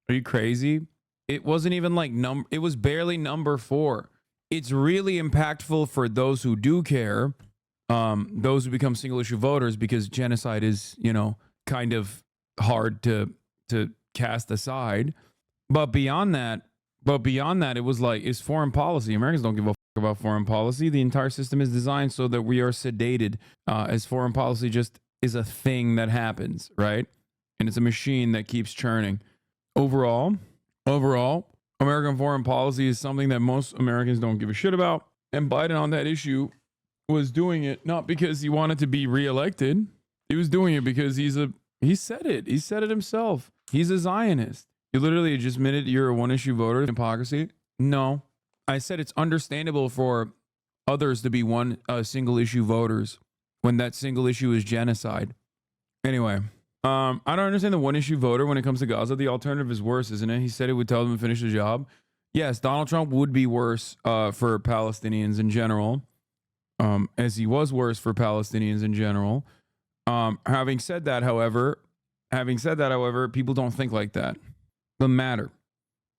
A: Are you crazy? It wasn't even like it was barely number 4. It's really impactful for those who do care, those who become single issue voters, because genocide is, you know, kind of hard to cast aside. But beyond that, it was like, it's foreign policy. Americans don't give a fuck about foreign policy. The entire system is designed so that we are sedated, as foreign policy just is a thing that happens, right? And it's a machine that keeps churning. Overall, American foreign policy is something that most Americans don't give a shit about. And Biden on that issue was doing it not because he wanted to be reelected. He was doing it because he said it. He said it himself. He's a Zionist. You literally just admitted you're a one-issue voter. Hypocrisy? No. I said it's understandable for others to be single-issue voters when that single issue is genocide. Anyway, I don't understand the one-issue voter when it comes to Gaza. The alternative is worse, isn't it? He said it would tell them to finish the job. Yes, Donald Trump would be worse for Palestinians in general, as he was worse for Palestinians in general. Having said that, however, people don't think like that. Doesn't matter.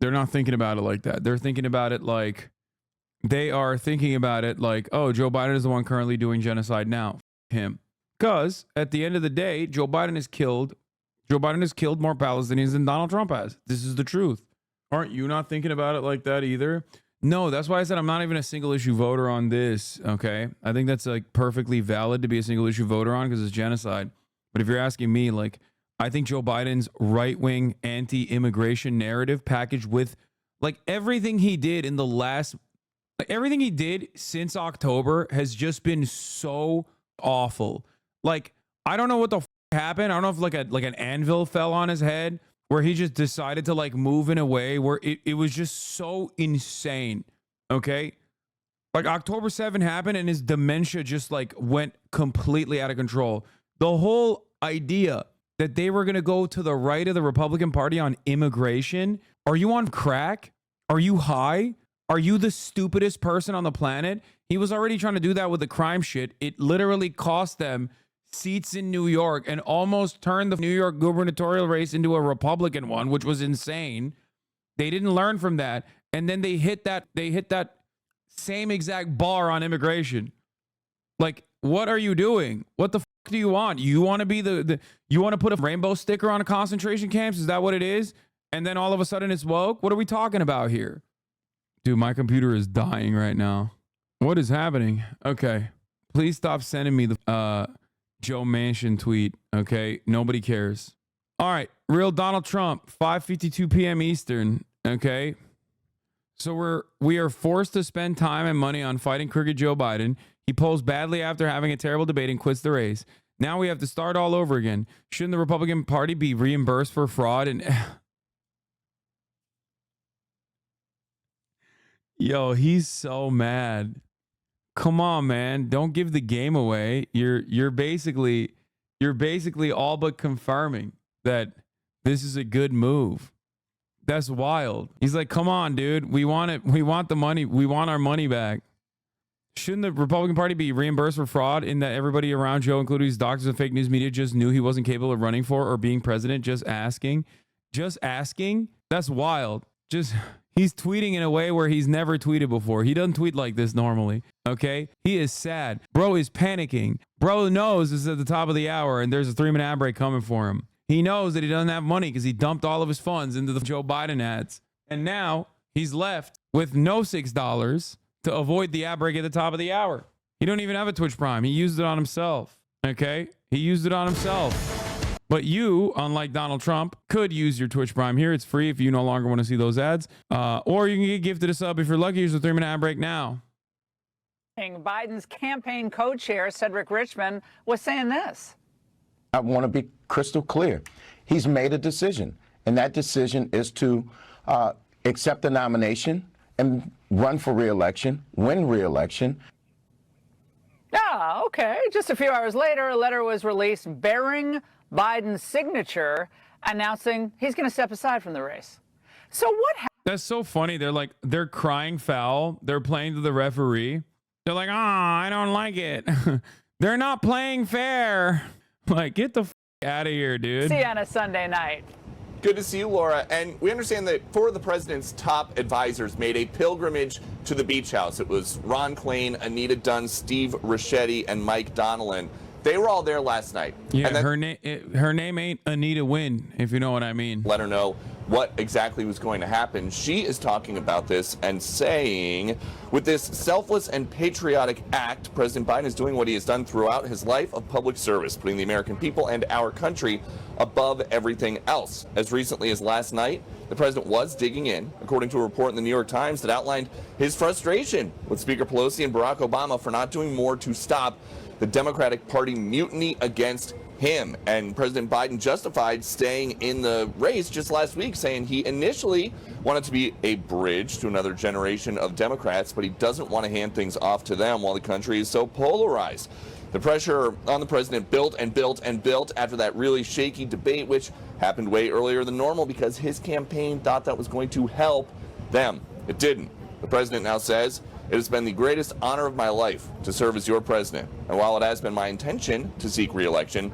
A: They're not thinking about it like that. They're thinking about it like, oh, Joe Biden is the one currently doing genocide now. Him. Because at the end of the day, Joe Biden has killed more Palestinians than Donald Trump has. This is the truth. Aren't you not thinking about it like that either? No, that's why I said I'm not even a single issue voter on this. Okay. I think that's like perfectly valid to be a single issue voter on because it's genocide. But if you're asking me, like, I think Joe Biden's right-wing anti-immigration narrative packaged with like everything he did everything he did since October has just been so awful. Like, I don't know what the happened. I don't know if like an anvil fell on his head where he just decided to like move in a way where it was just so insane. Okay. Like October 7 happened and his dementia just like went completely out of control. The whole idea that they were going to go to the right of the Republican Party on immigration. Are you on crack? Are you high? Are you the stupidest person on the planet? He was already trying to do that with the crime shit. It literally cost them seats in New York and almost turned the New York gubernatorial race into a Republican one, which was insane. They didn't learn from that. And then they hit that same exact bar on immigration. Like, what are you doing? What the fuck do you want? You want to be you want to put a rainbow sticker on a concentration camps? Is that what it is? And then all of a sudden it's woke? What are we talking about here? Dude, my computer is dying right now. What is happening? Okay. Please stop sending me the Joe Manchin tweet. Okay. Nobody cares. All right. Real Donald Trump, 5:52 p.m. Eastern. Okay. So we are forced to spend time and money on fighting crooked Joe Biden. He polls badly after having a terrible debate and quits the race. Now we have to start all over again. Shouldn't the Republican Party be reimbursed for fraud? And yo, he's so mad. Come on, man. Don't give the game away. You're basically all but confirming that this is a good move. That's wild. He's like, come on, dude. We want it. We want the money. We want our money back. Shouldn't the Republican Party be reimbursed for fraud in that everybody around Joe, including his doctors and fake news media, just knew he wasn't capable of running for or being president? Just asking. That's wild. He's tweeting in a way where he's never tweeted before. He doesn't tweet like this normally. Okay. He is sad. Bro is panicking. Bro knows it's at the top of the hour and there's a 3-minute ad break coming for him. He knows that he doesn't have money because he dumped all of his funds into the Joe Biden ads. And now he's left with no $6 to avoid the ad break at the top of the hour. He don't even have a Twitch Prime. He used it on himself. Okay. He used it on himself. But you, unlike Donald Trump, could use your Twitch Prime here. It's free if you no longer want to see those ads. Or you can get gifted a sub if you're lucky. Here's a 3-minute ad break now.
U: Biden's campaign co-chair, Cedric Richmond, was saying this.
V: I want to be crystal clear. He's made a decision, and that decision is to accept the nomination and run for re-election, win re-election.
U: Ah, okay. Just a few hours later, a letter was released bearing Biden's signature announcing he's going to step aside from the race. So what happened?
A: That's so funny. They're crying foul. They're playing to the referee. They're like, I don't like it. They're not playing fair. Like, get the out of here, dude.
U: See you on a Sunday night.
W: Good to see you, Laura. And we understand that 4 of the president's top advisors made a pilgrimage to the beach house. It was Ron Klain, Anita Dunn, Steve Ricchetti, and Mike Donnellan. They were all there last night.
A: Yeah, her name ain't Anita Wynn, if you know what I mean.
W: Let her know what exactly was going to happen. She is talking about this and saying, with this selfless and patriotic act, President Biden is doing what he has done throughout his life of public service, putting the American people and our country above everything else. As recently as last night, the president was digging in, according to a report in the New York Times that outlined his frustration with Speaker Pelosi and Barack Obama for not doing more to stop the Democratic Party mutiny against him. And President Biden justified staying in the race just last week, saying he initially wanted to be a bridge to another generation of Democrats, but he doesn't want to hand things off to them while the country is so polarized. The pressure on the president built and built and built after that really shaky debate, which happened way earlier than normal because his campaign thought that was going to help them. It didn't. The president now says, "It has been the greatest honor of my life to serve as your president. And while it has been my intention to seek re-election,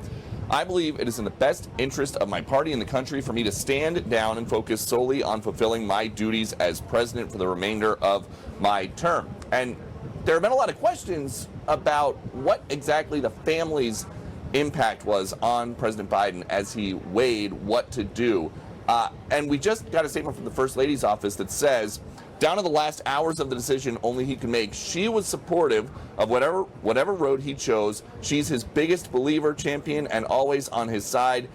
W: I believe it is in the best interest of my party and the country for me to stand down and focus solely on fulfilling my duties as president for the remainder of my term." And there have been a lot of questions about what exactly the family's impact was on President Biden as he weighed what to do. And we just got a statement from the First Lady's office that says, down to the last hours of the decision only he could make, she was supportive of whatever road he chose. She's his biggest believer, champion, and always on his side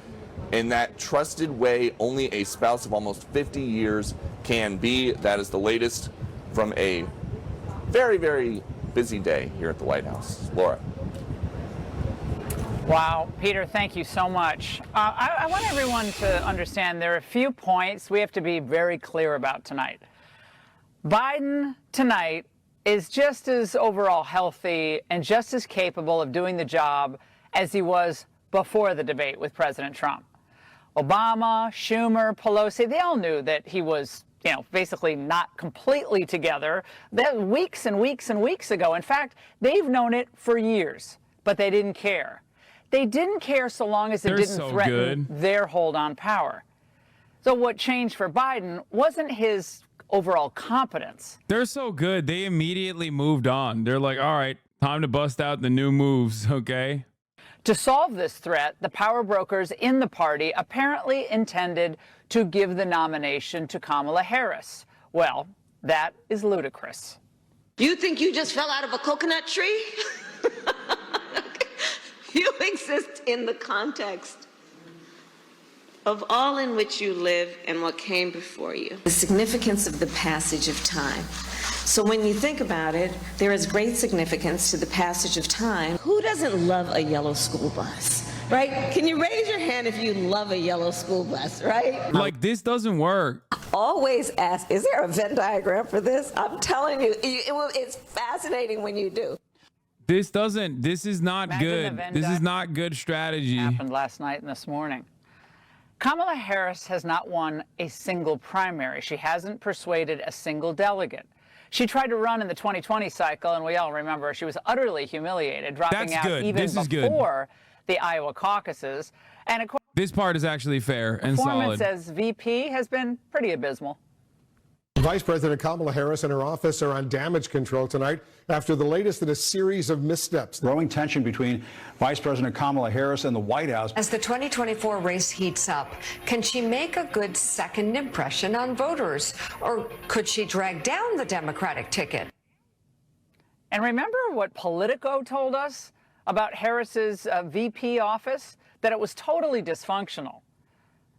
W: in that trusted way only a spouse of almost 50 years can be. That is the latest from a very, very busy day here at the White House. Laura.
U: Wow, Peter, thank you so much. I want everyone to understand there are a few points we have to be very clear about tonight. Biden tonight is just as overall healthy and just as capable of doing the job as he was before the debate with President Trump. Obama, Schumer, Pelosi, they all knew that he was, basically not completely together. That weeks and weeks and weeks ago. In fact, they've known it for years, but they didn't care. They didn't care so long as it didn't threaten their hold on power. So what changed for Biden wasn't his overall competence.
A: They're so good. They immediately moved on. They're like, all right, time to bust out the new moves, okay?
U: To solve this threat, the power brokers in the party apparently intended to give the nomination to Kamala Harris. Well, that is ludicrous.
B: You think you just fell out of a coconut tree? You exist in the context of all in which you live and what came before you. The significance of the passage of time. So when you think about it, there is great significance to the passage of time. Who doesn't love a yellow school bus, right? Can you raise your hand if you love a yellow school bus, right?
A: Like, this doesn't work.
B: Always ask, is there a Venn diagram for this? I'm telling you, it's fascinating when you do.
A: This is not good. This is not good strategy.
U: Happened last night and this morning. Kamala Harris has not won a single primary. She hasn't persuaded a single delegate. She tried to run in the 2020 cycle, and we all remember she was utterly humiliated, dropping out even before the Iowa caucuses. And
A: this part is actually fair and solid.
U: Performance as VP has been pretty abysmal.
F: Vice President Kamala Harris and her office are on damage control tonight after the latest in a series of missteps.
C: Growing tension between Vice President Kamala Harris and the White House.
D: As the 2024 race heats up, can she make a good second impression on voters? Or could she drag down the Democratic ticket?
U: And remember what Politico told us about Harris's VP office? That it was totally dysfunctional.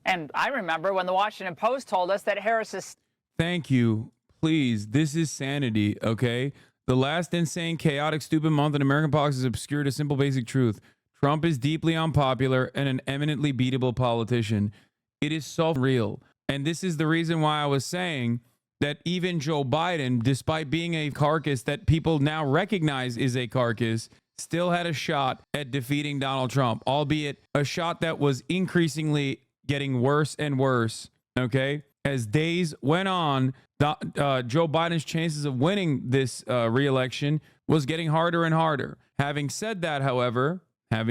U: And I remember when the Washington Post told us that Harris's...
A: Thank you. Please, this is sanity, okay? The last insane, chaotic, stupid month in American politics has obscured a simple, basic truth. Trump is deeply unpopular and an eminently beatable politician. It is so real. And this is the reason why I was saying that even Joe Biden, despite being a carcass that people now recognize is a carcass, still had a shot at defeating Donald Trump, albeit a shot that was increasingly getting worse and worse, okay? As days went on, Joe Biden's chances of winning this re-election was getting harder and harder. Having said that, however, I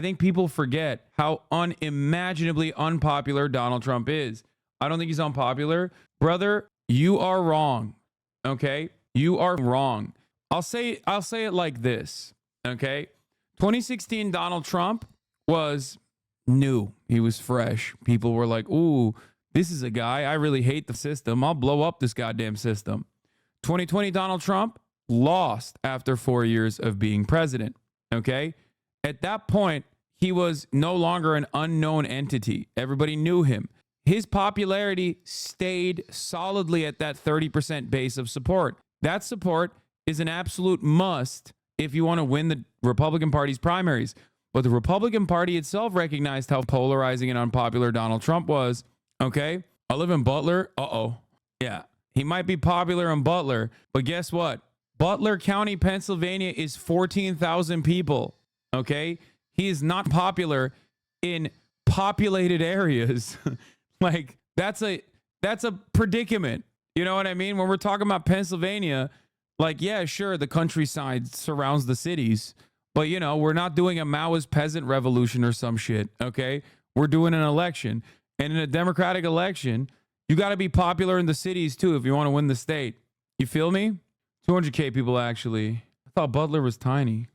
A: think people forget how unimaginably unpopular Donald Trump is. I don't think he's unpopular. Brother, you are wrong. Okay? You are wrong. I'll say it like this. Okay? 2016 Donald Trump was new. He was fresh. People were like, ooh, this is a guy. I really hate the system. I'll blow up this goddamn system. 2020 Donald Trump lost after 4 years of being president. Okay? At that point, he was no longer an unknown entity. Everybody knew him. His popularity stayed solidly at that 30% base of support. That support is an absolute must if you want to win the Republican Party's primaries. But the Republican Party itself recognized how polarizing and unpopular Donald Trump was. Okay? I live in Butler. Yeah. He might be popular in Butler, but guess what? Butler County, Pennsylvania is 14,000 people. Okay? He is not popular in populated areas. Like, that's a predicament. You know what I mean? When we're talking about Pennsylvania, like, yeah, sure, the countryside surrounds the cities, but, you know, we're not doing a Maoist peasant revolution or some shit, okay? We're doing an election. And in a Democratic election, you got to be popular in the cities, too, if you want to win the state. You feel me? 200K people, actually. I thought Butler was tiny.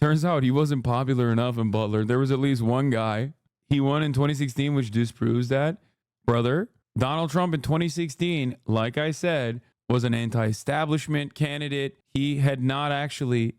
A: Turns out he wasn't popular enough in Butler. There was at least one guy. He won in 2016, which disproves that. Brother, Donald Trump in 2016, like I said, was an anti-establishment candidate. He had not actually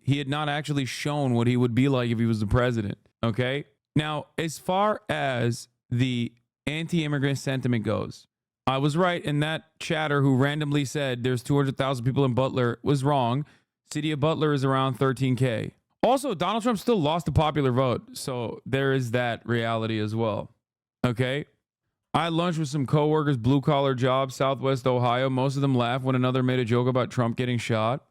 A: shown what he would be like if he was the president. Okay? Now, as far as the anti-immigrant sentiment goes, I was right, and that chatter who randomly said there's 200,000 people in Butler was wrong. City of Butler is around 13K. Also, Donald Trump still lost the popular vote. So there is that reality as well. Okay. I had lunch with some coworkers, blue collar jobs, Southwest Ohio. Most of them laughed when another made a joke about Trump getting shot.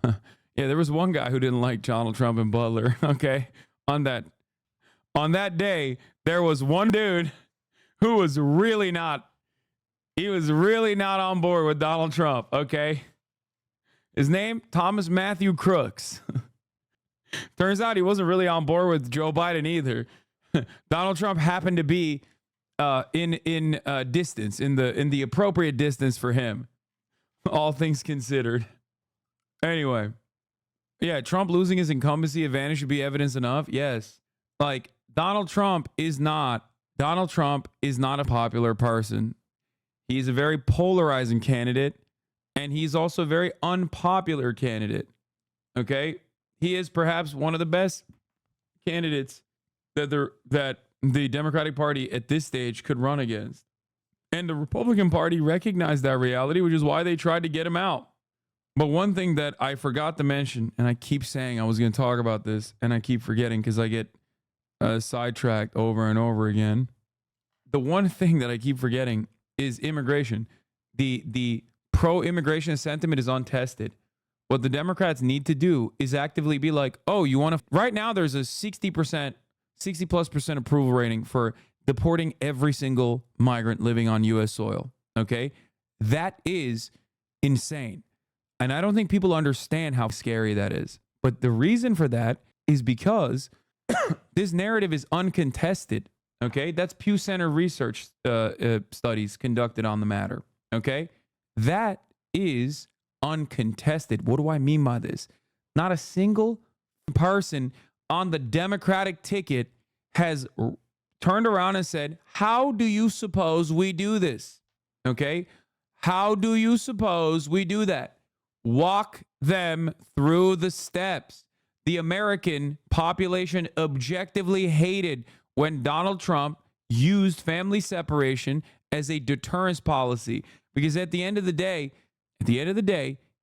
A: Yeah, there was one guy who didn't like Donald Trump and Butler. Okay. On that day, there was one dude who was really not on board with Donald Trump. Okay. His name, Thomas Matthew Crooks. Turns out he wasn't really on board with Joe Biden either. Donald Trump happened to be in distance, in the appropriate distance for him, all things considered. Anyway, yeah, Trump losing his incumbency advantage should be evidence enough. Yes, like Donald Trump is not a popular person. He's a very polarizing candidate, and he's also a very unpopular candidate. Okay, he is perhaps one of the best candidates that the Democratic Party at this stage could run against. And the Republican Party recognized that reality, which is why they tried to get him out. But one thing that I forgot to mention, and I keep saying I was going to talk about this, and I keep forgetting because I get sidetracked over and over again. The one thing that I keep forgetting is immigration. The pro-immigration sentiment is untested. What the Democrats need to do is actively be like, oh, you want to... Right now, there's a 60% approval rating for deporting every single migrant living on U.S. soil. Okay? That is insane. And I don't think people understand how scary that is. But the reason for that is because this narrative is uncontested. Okay? That's Pew Center research studies conducted on the matter. Okay? That is uncontested. What do I mean by this? Not a single person on the Democratic ticket has turned around and said, how do you suppose we do this? Okay? How do you suppose we do that? Walk them through the steps. The American population objectively hated when Donald Trump used family separation as a deterrence policy. Because at the end of the day,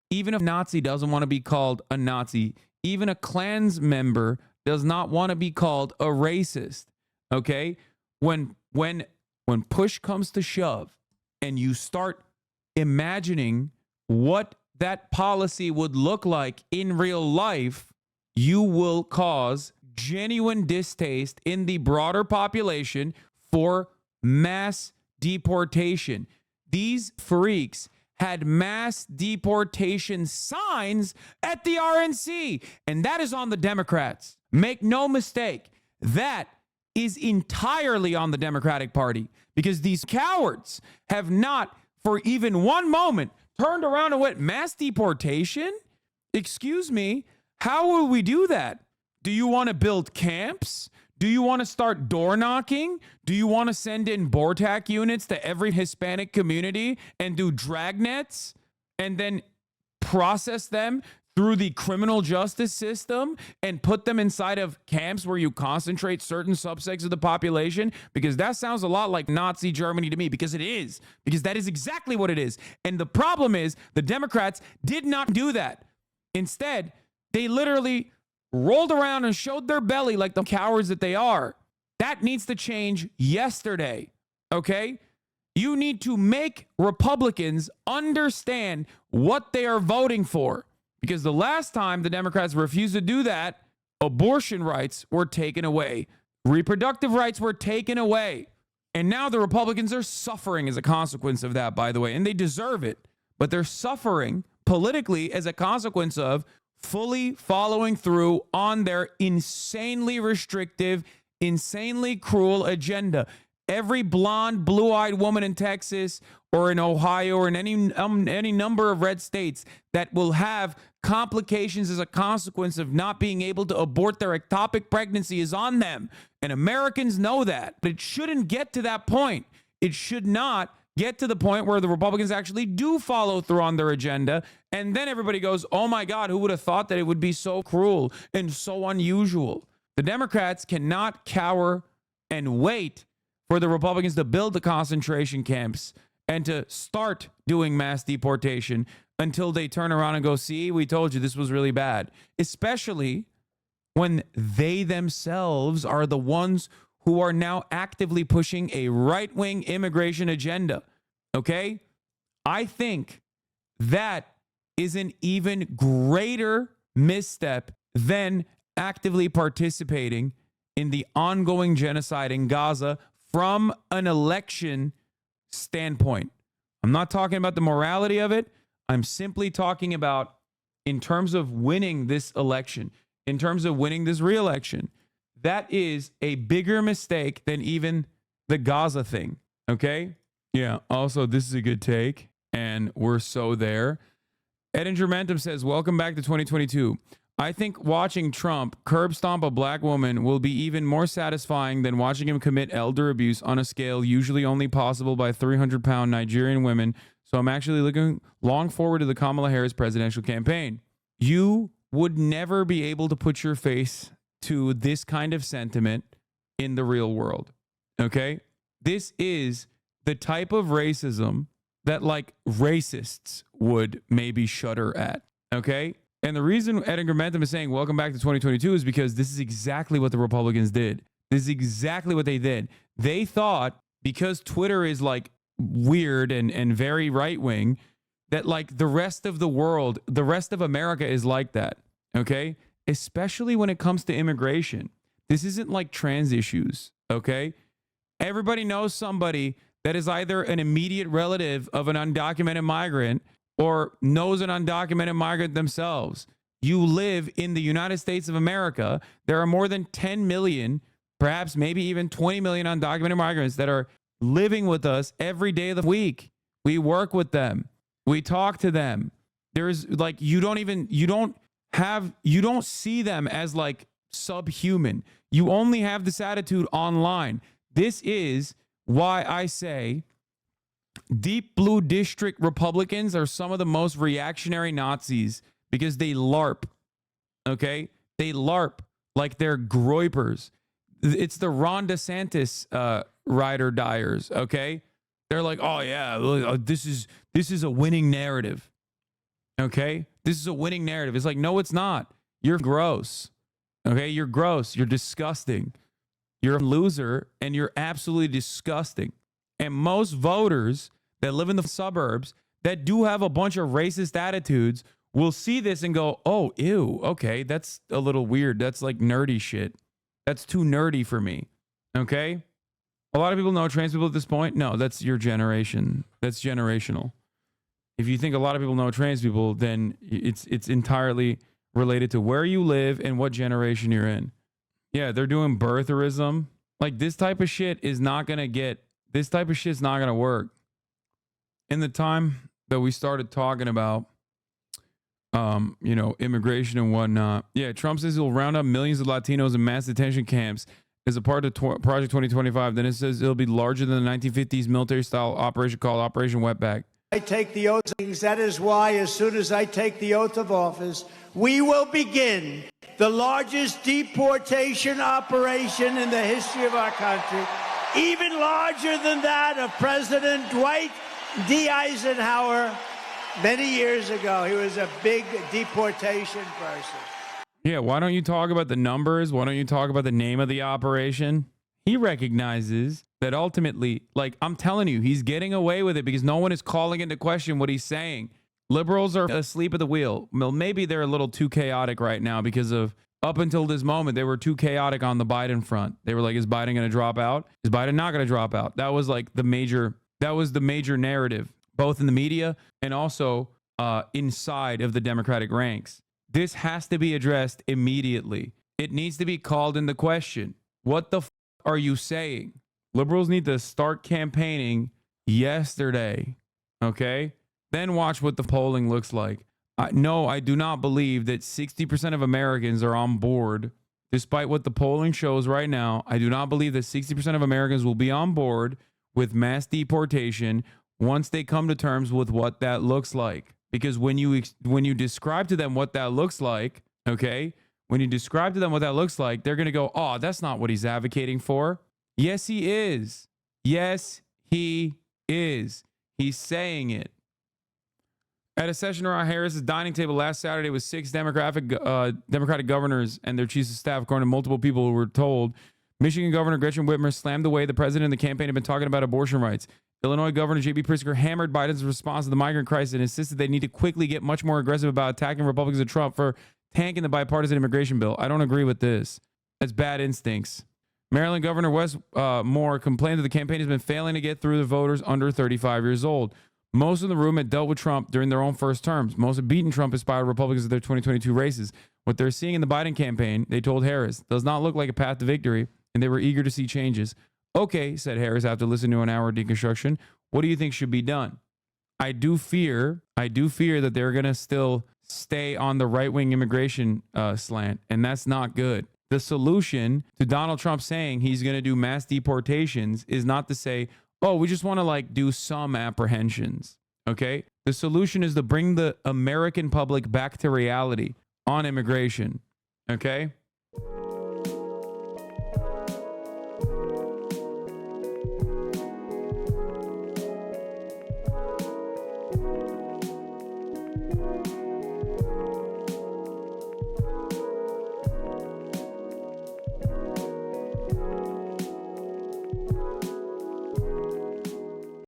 A: even if a Nazi doesn't want to be called a Nazi, even a Klan's member does not want to be called a racist. Okay? When push comes to shove and you start imagining what that policy would look like in real life, you will cause genuine distaste in the broader population for mass deportation. These freaks had mass deportation signs at the RNC, and that is on the Democrats. Make no mistake, that is entirely on the Democratic Party, because these cowards have not, for even one moment, turned around and went, mass deportation? Excuse me, how will we do that? Do you want to build camps? Do you want to start door knocking? Do you want to send in BORTAC units to every Hispanic community and do dragnets and then process them through the criminal justice system and put them inside of camps where you concentrate certain subsects of the population? Because that sounds a lot like Nazi Germany to me, because it is. Because that is exactly what it is. And the problem is the Democrats did not do that. Instead, they literally rolled around and showed their belly like the cowards that they are. That needs to change yesterday, okay? You need to make Republicans understand what they are voting for. Because the last time the Democrats refused to do that, abortion rights were taken away. Reproductive rights were taken away. And now the Republicans are suffering as a consequence of that, by the way, and they deserve it. But they're suffering politically as a consequence of fully following through on their insanely restrictive, insanely cruel agenda. Every blonde, blue-eyed woman in Texas or in Ohio or in any number of red states that will have complications as a consequence of not being able to abort their ectopic pregnancy is on them. And Americans know that. But it shouldn't get to that point. It should not get to the point where the Republicans actually do follow through on their agenda. And then everybody goes, oh my God, who would have thought that it would be so cruel and so unusual? The Democrats cannot cower and wait for the Republicans to build the concentration camps and to start doing mass deportation until they turn around and go, see, we told you this was really bad. Especially when they themselves are the ones who are now actively pushing a right-wing immigration agenda. Okay? I think that is an even greater misstep than actively participating in the ongoing genocide in Gaza from an election standpoint. I'm not talking about the morality of it. I'm simply talking about in terms of winning this election, in terms of winning this re-election. That is a bigger mistake than even the Gaza thing. Okay? Yeah. Also, this is a good take, and we're so there. Edinger Mentum says, welcome back to 2022. I think watching Trump curb stomp a black woman will be even more satisfying than watching him commit elder abuse on a scale usually only possible by 300-pound Nigerian women. So I'm actually looking long forward to the Kamala Harris presidential campaign. You would never be able to put your face to this kind of sentiment in the real world. Okay? This is the type of racism that like racists would maybe shudder at. Okay? And the reason Edinger Mentum is saying welcome back to 2022 is because this is exactly what the Republicans did. This is exactly what they did. They thought because Twitter is like weird and very right-wing, that like the rest of the world, the rest of America is like that. Okay? Especially when it comes to immigration. This isn't like trans issues. Okay? Everybody knows somebody that is either an immediate relative of an undocumented migrant or knows an undocumented migrant themselves. You live in the United States of America. There are more than 10 million, perhaps maybe even 20 million undocumented migrants that are living with us every day of the week. We work with them. We talk to them. There's like, you don't see them as like subhuman. You only have this attitude online. This is why I say deep blue district Republicans are some of the most reactionary Nazis because they LARP. Okay? They LARP like they're groypers. It's the Ron DeSantis ride or diers. Okay? They're like, oh yeah, this is a winning narrative. Okay? This is a winning narrative. It's like, no, it's not. You're gross. Okay? You're gross. You're disgusting. You're a loser and you're absolutely disgusting. And most voters that live in the suburbs that do have a bunch of racist attitudes will see this and go, oh, ew, okay, that's a little weird. That's like nerdy shit. That's too nerdy for me. Okay? A lot of people know trans people at this point. No, that's your generation. That's generational. If you think a lot of people know trans people, then it's entirely related to where you live and what generation you're in. Yeah, they're doing birtherism. Like this type of shit is not going to work. In the time that we started talking about, immigration and whatnot. Yeah, Trump says he'll round up millions of Latinos in mass detention camps as a part of Project 2025. Then it says it'll be larger than the 1950s military-style operation called Operation Wetback.
E: I take the oath. That is why, as soon as I take the oath of office, we will begin the largest deportation operation in the history of our country, even larger than that of President Dwight D. Eisenhower many years ago. He was a big deportation person.
A: Yeah, why don't you talk about the numbers? Why don't you talk about the name of the operation? He recognizes that ultimately, like I'm telling you, he's getting away with it because no one is calling into question what he's saying. Liberals are asleep at the wheel. Well, maybe they're a little too chaotic right now because of up until this moment, they were too chaotic on the Biden front. They were like, is Biden going to drop out? Is Biden not going to drop out? That was like the major narrative, both in the media and also inside of the Democratic ranks. This has to be addressed immediately. It needs to be called into question. What the are you saying? Liberals need to start campaigning yesterday. Okay? Then watch what the polling looks like. No, I do not believe that 60% of Americans are on board. Despite what the polling shows right now, I do not believe that 60% of Americans will be on board with mass deportation once they come to terms with what that looks like. Because when you describe to them what that looks like, okay, when you describe to them what that looks like, they're going to go, oh, that's not what he's advocating for. Yes, he is. Yes, he is. He's saying it. At a session around Harris's dining table last Saturday with 6 Democratic governors and their chiefs of staff, according to multiple people who were told, Michigan Governor Gretchen Whitmer slammed the way the president and the campaign had been talking about abortion rights. Illinois Governor J.B. Pritzker hammered Biden's response to the migrant crisis and insisted they need to quickly get much more aggressive about attacking Republicans of Trump for tanking the bipartisan immigration bill. I don't agree with this. That's bad instincts. Maryland Governor Wes Moore complained that the campaign has been failing to get through the voters under 35 years old. Most in the room had dealt with Trump during their own first terms. Most had beaten Trump-inspired Republicans in their 2022 races. What they're seeing in the Biden campaign, they told Harris, does not look like a path to victory, and they were eager to see changes. Okay, said Harris after listening to an hour of deconstruction. What do you think should be done? I do fear that they're going to still stay on the right-wing immigration slant, and that's not good. The solution to Donald Trump saying he's going to do mass deportations is not to say, oh, we just want to like do some apprehensions. Okay. The solution is to bring the American public back to reality on immigration. Okay.